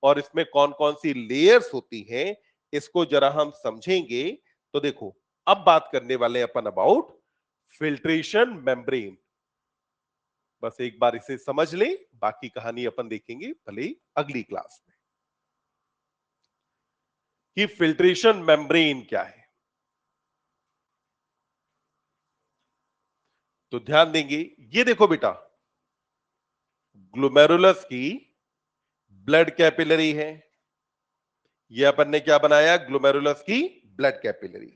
और इसमें कौन कौन सी लेयर्स होती हैं, इसको जरा हम समझेंगे। तो देखो, अब बात करने वाले अपन अबाउट फिल्ट्रेशन मेम्ब्रेन। बस एक बार इसे समझ लें, बाकी कहानी अपन देखेंगे भले ही अगली क्लास में कि फिल्ट्रेशन मेम्ब्रेन क्या है। तो ध्यान देंगे, ये देखो बेटा, ग्लोमेरुलस की ब्लड कैपिलरी है। ये अपन ने क्या बनाया? ग्लोमेरुलस की ब्लड कैपिलरी।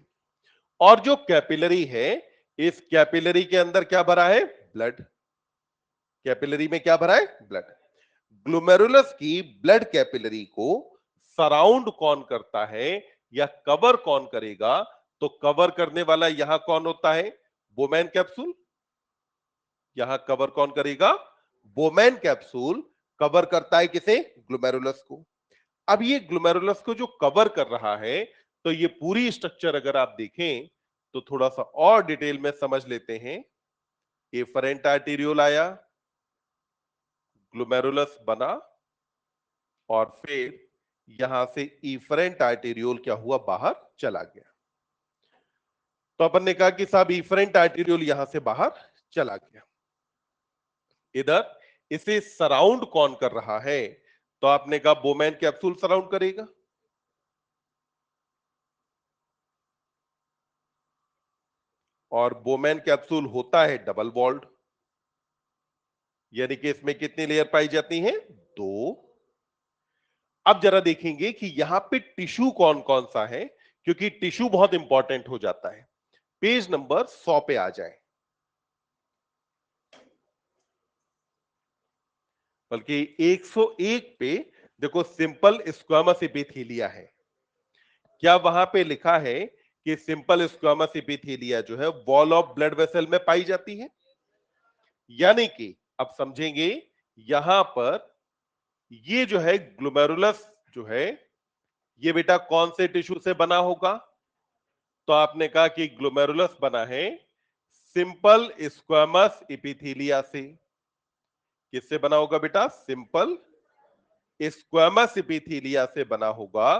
और जो कैपिलरी है, इस कैपिलरी के अंदर क्या भरा है? ब्लड। कैपिलरी में क्या भरा है? ब्लड। ग्लोमेरुलस की ब्लड कैपिलरी को सराउंड कौन करता है या कवर कौन करेगा? तो कवर करने वाला यहां कौन होता है? Bowman capsule. यहां कवर कौन करेगा? बोमैन कैप्सूल कवर करता है किसे? ग्लोमेरुलस को। अब ये ग्लोमेरुलस को जो कवर कर रहा है, तो ये पूरी स्ट्रक्चर अगर आप देखें तो थोड़ा सा और डिटेल में समझ लेते हैं। एफरेंट आर्टेरियोल आया, ग्लोमेरुलस बना और फिर यहां से इफरेंट आर्टेरियोल क्या हुआ? बाहर चला गया। तो अपन ने कहा कि साहब इफरेंट आर्टेरियोल यहां से बाहर चला गया। इधर इसे सराउंड कौन कर रहा है? तो आपने कहा बोमैन कैप्सूल सराउंड करेगा। और बोमैन कैप्सूल होता है डबल वॉल्ड, यानी कि इसमें कितनी लेयर पाई जाती हैं? 2। अब जरा देखेंगे कि यहां पे टिश्यू कौन कौन सा है, क्योंकि टिश्यू बहुत इंपॉर्टेंट हो जाता है। पेज नंबर 100 पे आ जाए, बल्कि 101 पे देखो, सिंपल स्क्वामस एपिथेलिया है। क्या वहां पे लिखा है कि सिंपल स्क्वामस एपिथेलिया जो है वॉल ऑफ ब्लड वेसल में पाई जाती है? यानी कि अब समझेंगे, यहां पर ये जो है ग्लोमेरुलस जो है, ये बेटा कौन से टिश्यू से बना होगा? तो आपने कहा कि ग्लोमेरुलस बना है सिंपल स्क्वेमस इपिथीलिया से। किससे बना होगा बेटा? सिंपल स्क्वेमस इपिथीलिया से बना होगा।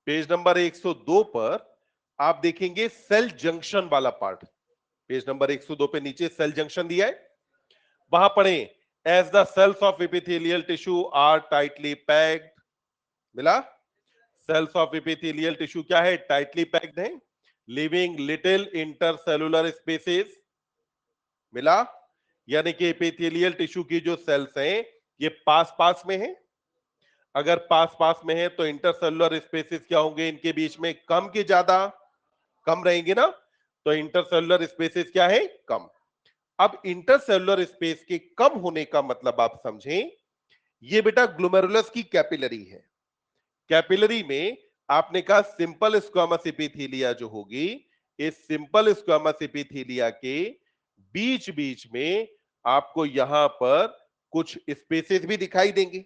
पेज नंबर 102 पर आप देखेंगे सेल जंक्शन वाला पार्ट। पेज नंबर 102 पे नीचे सेल जंक्शन दिया है, वहां पढ़ें, as the cells of epithelial tissue are tightly packed. मिला? सेल्स ऑफ एपिथेलियल टिश्यू क्या है? टाइटली पैक्ड है, लिविंग लिटिल इंटरसेलुलर स्पेसेस। मिला? यानी कि एपिथेलियल टिश्यू की जो सेल्स हैं ये पास पास में है। अगर पास पास में है तो इंटरसेलुलर स्पेसेस क्या होंगे इनके बीच में? कम के ज्यादा? कम रहेंगे ना। तो इंटरसेलुलर स्पेसेस क्या है? कम। अब इंटरसेलुलर स्पेस के कम होने का मतलब आप समझें, ये बेटा ग्लोमेरुलस की कैपिलरी है। कैपिलरी में आपने कहा सिंपल स्क्वामस एपिथेलिया जो होगी, इस सिंपल स्क्वामस एपिथेलिया के बीच बीच में आपको यहां पर कुछ स्पेसेस भी दिखाई देंगे।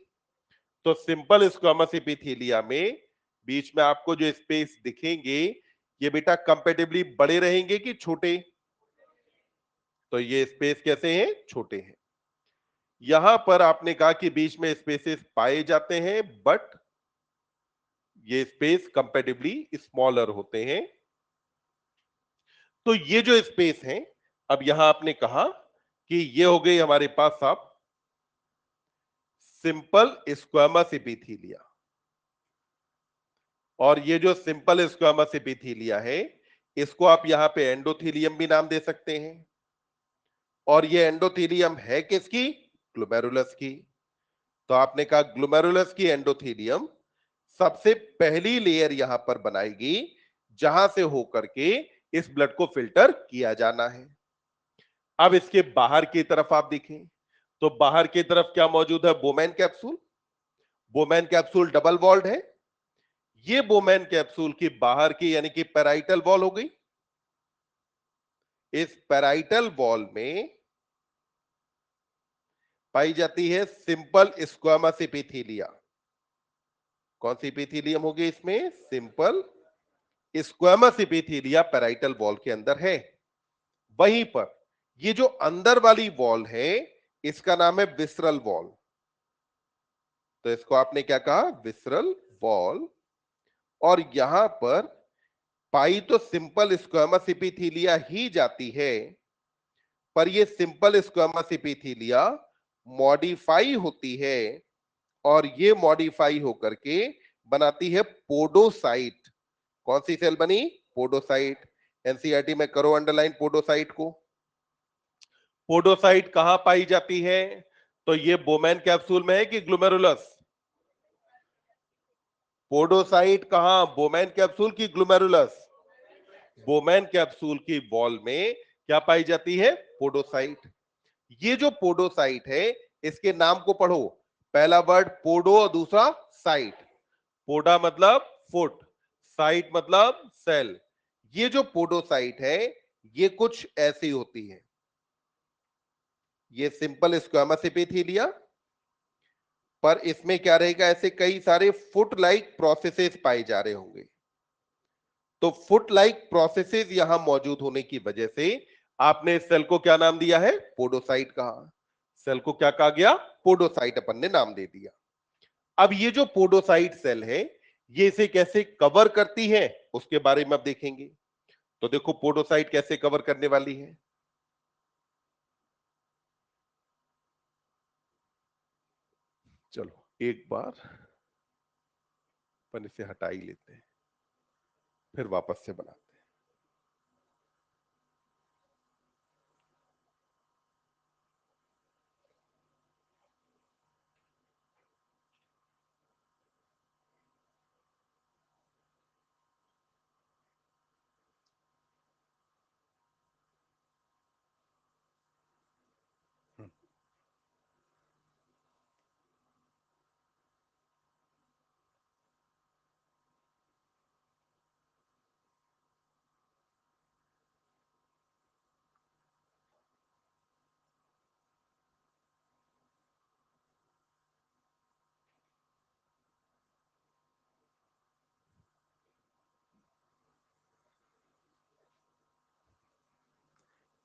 तो सिंपल स्क्वामस एपिथेलिया में बीच में आपको जो स्पेस दिखेंगे, ये बेटा कंपैरेटिवली बड़े रहेंगे कि छोटे? तो ये स्पेस कैसे हैं? छोटे हैं। यहां पर आपने कहा कि बीच में स्पेसेस पाए जाते हैं, बट ये स्पेस कंपैरेटिवली स्मॉलर होते हैं। तो ये जो स्पेस है, अब यहां आपने कहा कि ये हो गई हमारे पास अब सिंपल स्क्वामस एपिथेलिया। और ये जो सिंपल स्क्वामस एपिथेलिया है, इसको आप यहां पे एंडोथेलियम भी नाम दे सकते हैं। और ये एंडोथेलियम है किसकी? ग्लोमेरुलस की। तो आपने कहा ग्लोमेरुलस की एंडोथेलियम सबसे पहली लेयर यहां पर बनाएगी, जहां से होकर के इस ब्लड को फिल्टर किया जाना है। अब इसके बाहर की तरफ आप देखें, तो बाहर की तरफ क्या मौजूद है? Bowman capsule. Bowman capsule double walled है। ये बोमैन कैप्सूल की बाहर की यानी कि पैराइटल वॉल हो गई। इस पैराइटल वॉल में पाई जाती है सिंपल स्क्वामस एपिथेलिया। कौन सी एपिथेलियम होगी इसमें? Simple squamous epithelia parietal wall के अंदर है। वहीं पर ये जो अंदर वाली वॉल है, इसका नाम है विसरल वॉल। तो इसको आपने क्या कहा? Visceral wall. और यहां पर पाई तो सिंपल स्क्वामस एपिथेलिया ही जाती है, पर ये सिंपल स्क्वामस एपिथेलिया मॉडिफाई होती है, और ये मॉडिफाई होकर के बनाती है पोडोसाइट। कौन सी सेल बनी? पोडोसाइट। एनसीईआरटी में करो अंडरलाइन पोडोसाइट को। पोडोसाइट कहां पाई जाती है? तो ये बोमैन कैप्सूल में है कि ग्लोमेरुलस? पोडोसाइट कहां? बोमैन कैप्सूल की ग्लोमेरुलस? बोमैन कैप्सूल की वॉल में क्या पाई जाती है? पोडोसाइट। ये जो पोडोसाइट है, इसके नाम को पढ़ो। पहला वर्ड पोडो और दूसरा साइट। पोडा मतलब फुट, साइट मतलब सेल। ये जो पोडोसाइट है, ये कुछ ऐसी होती है। ये सिंपल स्क्वामस एपिथेलिया, पर इसमें क्या रहेगा? ऐसे कई सारे फुट लाइक प्रोसेसेस पाए जा रहे होंगे। तो फुट लाइक प्रोसेसेस यहां मौजूद होने की वजह से आपने इस सेल को क्या नाम दिया है? पोडोसाइट कहा। सेल को क्या कहा गया? पोडोसाइट अपन ने नाम दे दिया। अब ये जो पोडोसाइट सेल है, ये इसे कैसे कवर करती है उसके बारे में अब देखेंगे। तो देखो पोडोसाइट कैसे कवर करने वाली है। चलो एक बार अपन इसे हटा ही लेते हैं, फिर वापस से बनाते हैं।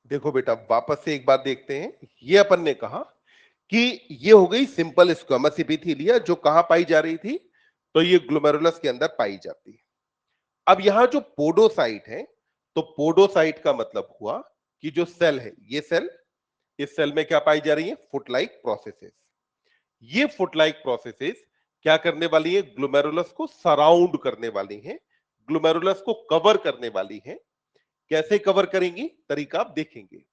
देखो बेटा, वापस से एक बार देखते हैं। ये अपन ने कहा कि ये हो गई सिंपल स्क्वेमस एपिथेलिया, जो कहां पाई जा रही थी, तो ये ग्लोमेरुलस के अंदर पाई जाती है। अब यहां जो पोडोसाइट है, तो पोडोसाइट का मतलब हुआ कि जो सेल है, ये सेल, इस सेल में क्या पाई जा रही है, फुट लाइक प्रोसेसेस। ये फुट लाइक प्रोसेसेस क्या करने वाली है, ग्लोमेरुलस को सराउंड करने वाली है, ग्लोमेरुलस को कवर करने वाली है। कैसे कवर करेंगी, तरीका आप देखेंगे।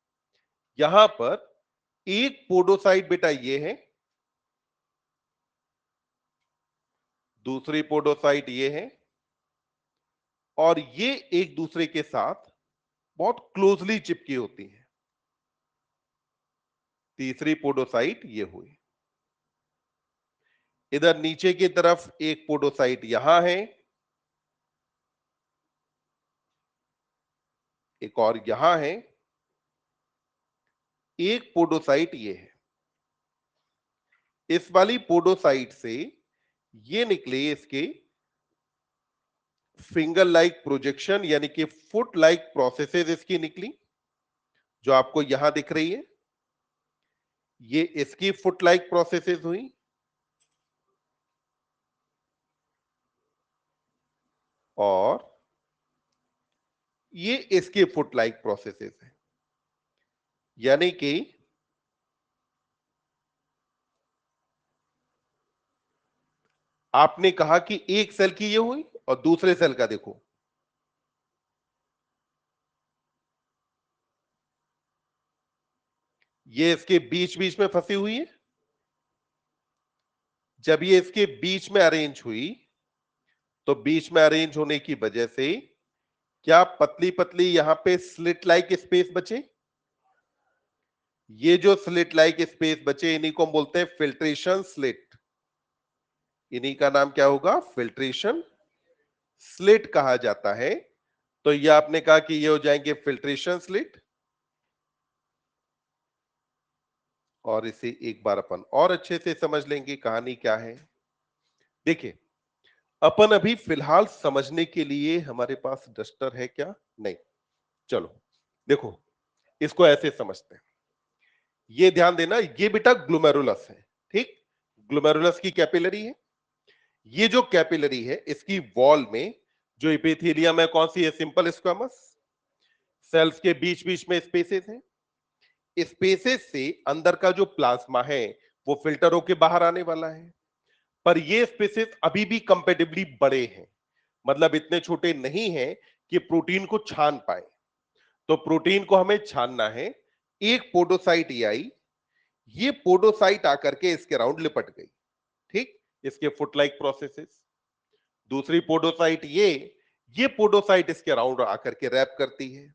यहां पर एक पोडोसाइट बेटा ये है, दूसरी पोडोसाइट ये है, और ये एक दूसरे के साथ बहुत क्लोजली चिपकी होती है। तीसरी पोडोसाइट ये हुई। इधर नीचे की तरफ एक पोडोसाइट यहां है, एक और यहां है, एक पोडोसाइट ये है। इस वाली पोडोसाइट से ये निकले इसके फिंगर लाइक प्रोजेक्शन, यानी कि फुट लाइक प्रोसेसेस इसकी निकली, जो आपको यहां दिख रही है। ये इसकी फुट लाइक प्रोसेसेस हुई, और ये इसके फुट लाइक प्रोसेसेस है। यानी कि आपने कहा कि एक सेल की ये हुई, और दूसरे सेल का देखो, ये इसके बीच बीच में फंसी हुई है। जब ये इसके बीच में अरेंज हुई, तो बीच में अरेंज होने की वजह से क्या पतली पतली यहां पे स्लिट लाइक स्पेस बचे। ये जो स्लिट लाइक स्पेस बचे, इन्हीं को हम बोलते हैं फिल्ट्रेशन स्लिट। इन्हीं का नाम क्या होगा, फिल्ट्रेशन स्लिट कहा जाता है। तो ये आपने कहा कि ये हो जाएंगे फिल्ट्रेशन स्लिट। और इसे एक बार अपन और अच्छे से समझ लेंगे, कहानी क्या है। देखिए, अपन अभी फिलहाल समझने के लिए हमारे पास डस्टर है क्या, नहीं। चलो देखो, इसको ऐसे समझते हैं। ये ध्यान देना, ये बेटा ग्लोमेरुलस है, ठीक। ग्लोमेरुलस की कैपिलरी है। ये जो कैपिलरी है, इसकी वॉल में जो एपिथेलियम है, कौन सी है, सिंपल स्क्वेमस। सेल्स के बीच बीच में स्पेसेस हैं। स्पेसेस से अंदर का जो प्लाज्मा है, वो फिल्टर होके बाहर आने वाला है। पर ये स्पेसेस अभी भी कंपेटिबली बड़े हैं, मतलब इतने छोटे नहीं हैं कि प्रोटीन को छान पाए। तो प्रोटीन को हमें छानना है। एक पोडोसाइट ये आई, ये पोडोसाइट आकर के इसके राउंड लिपट गई, ठीक, इसके फुट लाइक प्रोसेसेस। दूसरी पोडोसाइट ये पोडोसाइट इसके राउंड आकर के रैप करती है।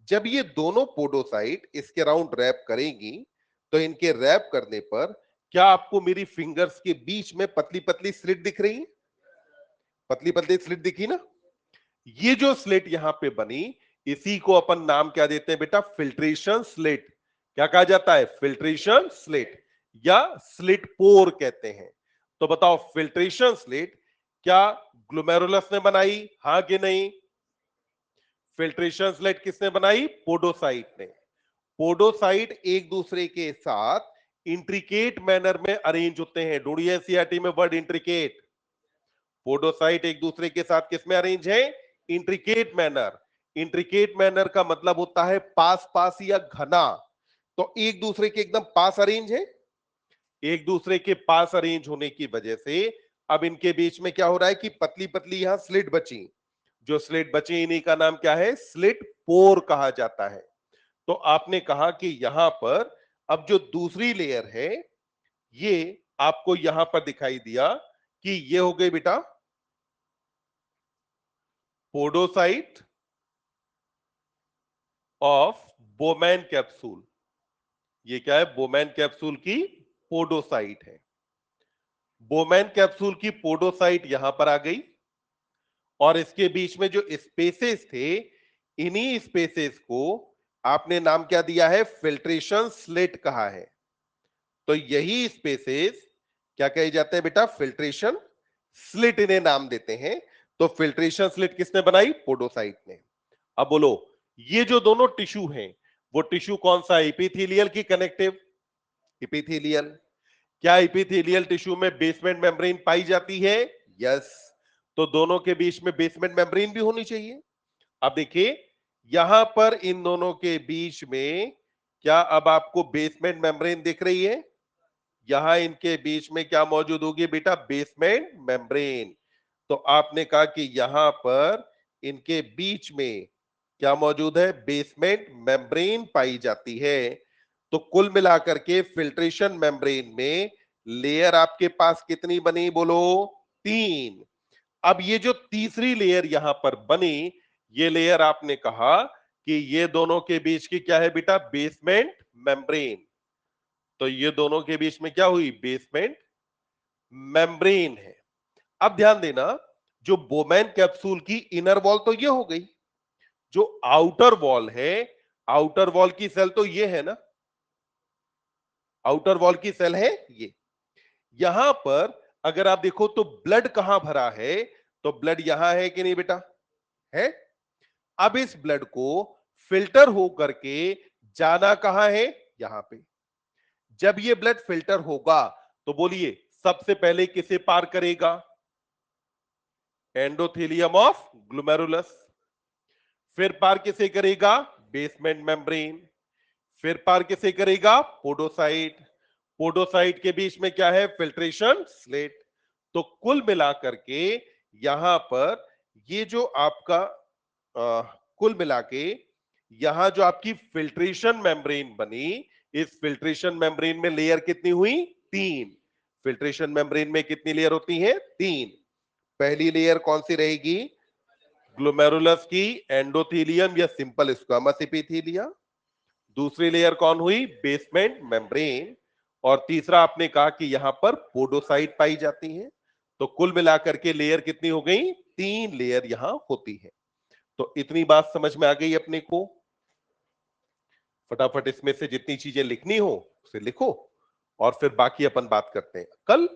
जब ये दोनों पोडोसाइट इसके राउंड रैप करेंगी, तो इनके रैप करने पर क्या आपको मेरी फिंगर्स के बीच में पतली पतली स्लिट दिख रही है, पतली पतली स्लिट दिखी ना। ये जो स्लिट यहां पे बनी, इसी को अपन नाम क्या देते हैं बेटा, फिल्ट्रेशन स्लिट। क्या कहा जाता है, फिल्ट्रेशन स्लिट, या स्लिट पोर कहते हैं। तो बताओ, फिल्ट्रेशन स्लिट क्या ग्लोमेरुलस ने बनाई, हाँ कि नहीं। फिल्ट्रेशन स्लिट किसने बनाई, पोडोसाइट ने। पोडोसाइट एक दूसरे के साथ इंट्रिकेट मैनर में अरेंज होते हैं। ढूंढिए एनसीईआरटी में वर्ड इंट्रिकेट। पोडोसाइट एक दूसरे के साथ किसमें अरेंज है, इंट्रिकेट मैनर। इंट्रिकेट मैनर का मतलब होता है पास पास या घना। तो एक दूसरे के एकदम पास अरेंज है। एक दूसरे के पास अरेंज होने की वजह से अब इनके बीच में क्या हो रहा है कि पतली पतली यहां स्लिट बची। जो स्लिट बची, इन्हीं का नाम क्या है, स्लिट पोर कहा जाता है। तो आपने कहा कि यहां पर अब जो दूसरी लेयर है, ये आपको यहां पर दिखाई दिया कि ये हो गई बेटा पोडोसाइट ऑफ बोमैन कैप्सूल। ये क्या है, बोमैन कैप्सूल की पोडोसाइट है। बोमैन कैप्सूल की पोडोसाइट यहां पर आ गई, और इसके बीच में जो स्पेसेस थे, इन्हीं स्पेसेस को आपने नाम क्या दिया है, फिल्ट्रेशन स्लिट कहा है। तो यही स्पेसेस क्या कहे जाते हैं बेटा, फिल्ट्रेशन स्लिट इन्हें नाम देते हैं। तो फिल्ट्रेशन स्लिट किसने बनाई, पोडोसाइट ने। अब बोलो, ये जो दोनों टिश्यू हैं, वो टिश्यू कौन सा है, इपिथेलियल की कनेक्टिव? इपिथेलियल। क्या इपिथेलियल टिश्यू में बेसमेंट मेम्ब्रेन पाई जाती है? यस। तो दोनों के बीच में बेसमेंट मेम्ब्रेन भी होनी चाहिए। अब देखिए यहां पर इन दोनों के बीच में क्या अब आपको बेसमेंट मेम्ब्रेन दिख रही है? यहां इनके बीच में क्या मौजूद होगी बेटा? Basement membrane. तो आपने कहा कि यहां पर इनके बीच में क्या मौजूद है? बेसमेंट मेम्ब्रेन पाई जाती है। तो कुल मिलाकर के फिल्ट्रेशन मेम्ब्रेन में लेयर आपके पास कितनी बनी? बोलो 3। अब ये जो तीसरी लेयर यहां पर बनी, ये लेयर आपने कहा कि ये दोनों के बीच की क्या है बेटा? Basement membrane. तो ये दोनों के बीच में क्या हुई? बेसमेंट मेम्ब्रेन है। अब ध्यान देना, जो बोमैन कैप्सूल की इनर वॉल तो ये हो गई, जो आउटर वॉल है, आउटर वॉल की सेल तो ये है ना, आउटर वॉल की सेल है ये। यहां पर अगर आप देखो तो ब्लड कहां भरा है? तो ब्लड यहां है कि नहीं बेटा? है। अब इस ब्लड को फिल्टर हो करके जाना कहां है? यहां पे। जब ये ब्लड फिल्टर होगा तो बोलिए सबसे पहले किसे पार करेगा? Endothelium of glomerulus. फिर पार किसे करेगा? Basement membrane. फिर पार किसे करेगा? पोडोसाइट। पोडोसाइट के बीच में क्या है? Filtration slate. तो कुल मिलाकर के यहां पर ये जो आपका कुल मिला के यहां जो आपकी फिल्ट्रेशन मेम्ब्रेन बनी, इस फिल्ट्रेशन मेम्ब्रेन में लेयर कितनी हुई? 3। फिल्ट्रेशन मेम्ब्रेन में कितनी लेयर होती है? 3। पहली लेयर कौन सी रहेगी? ग्लोमेरुलस की एंडोथेलियम या सिंपल स्क्वामस एपिथेलिया। दूसरी लेयर कौन हुई? Basement membrane. और तीसरा आपने कहा कि यहां पर पोडोसाइट पाई जाती है। तो कुल मिलाकर के लेयर कितनी हो गई? 3 लेयर यहां होती है। तो इतनी बात समझ में आ गई अपने को? फटाफट इसमें से जितनी चीजें लिखनी हो उसे लिखो और फिर बाकी अपन बात करते हैं कल।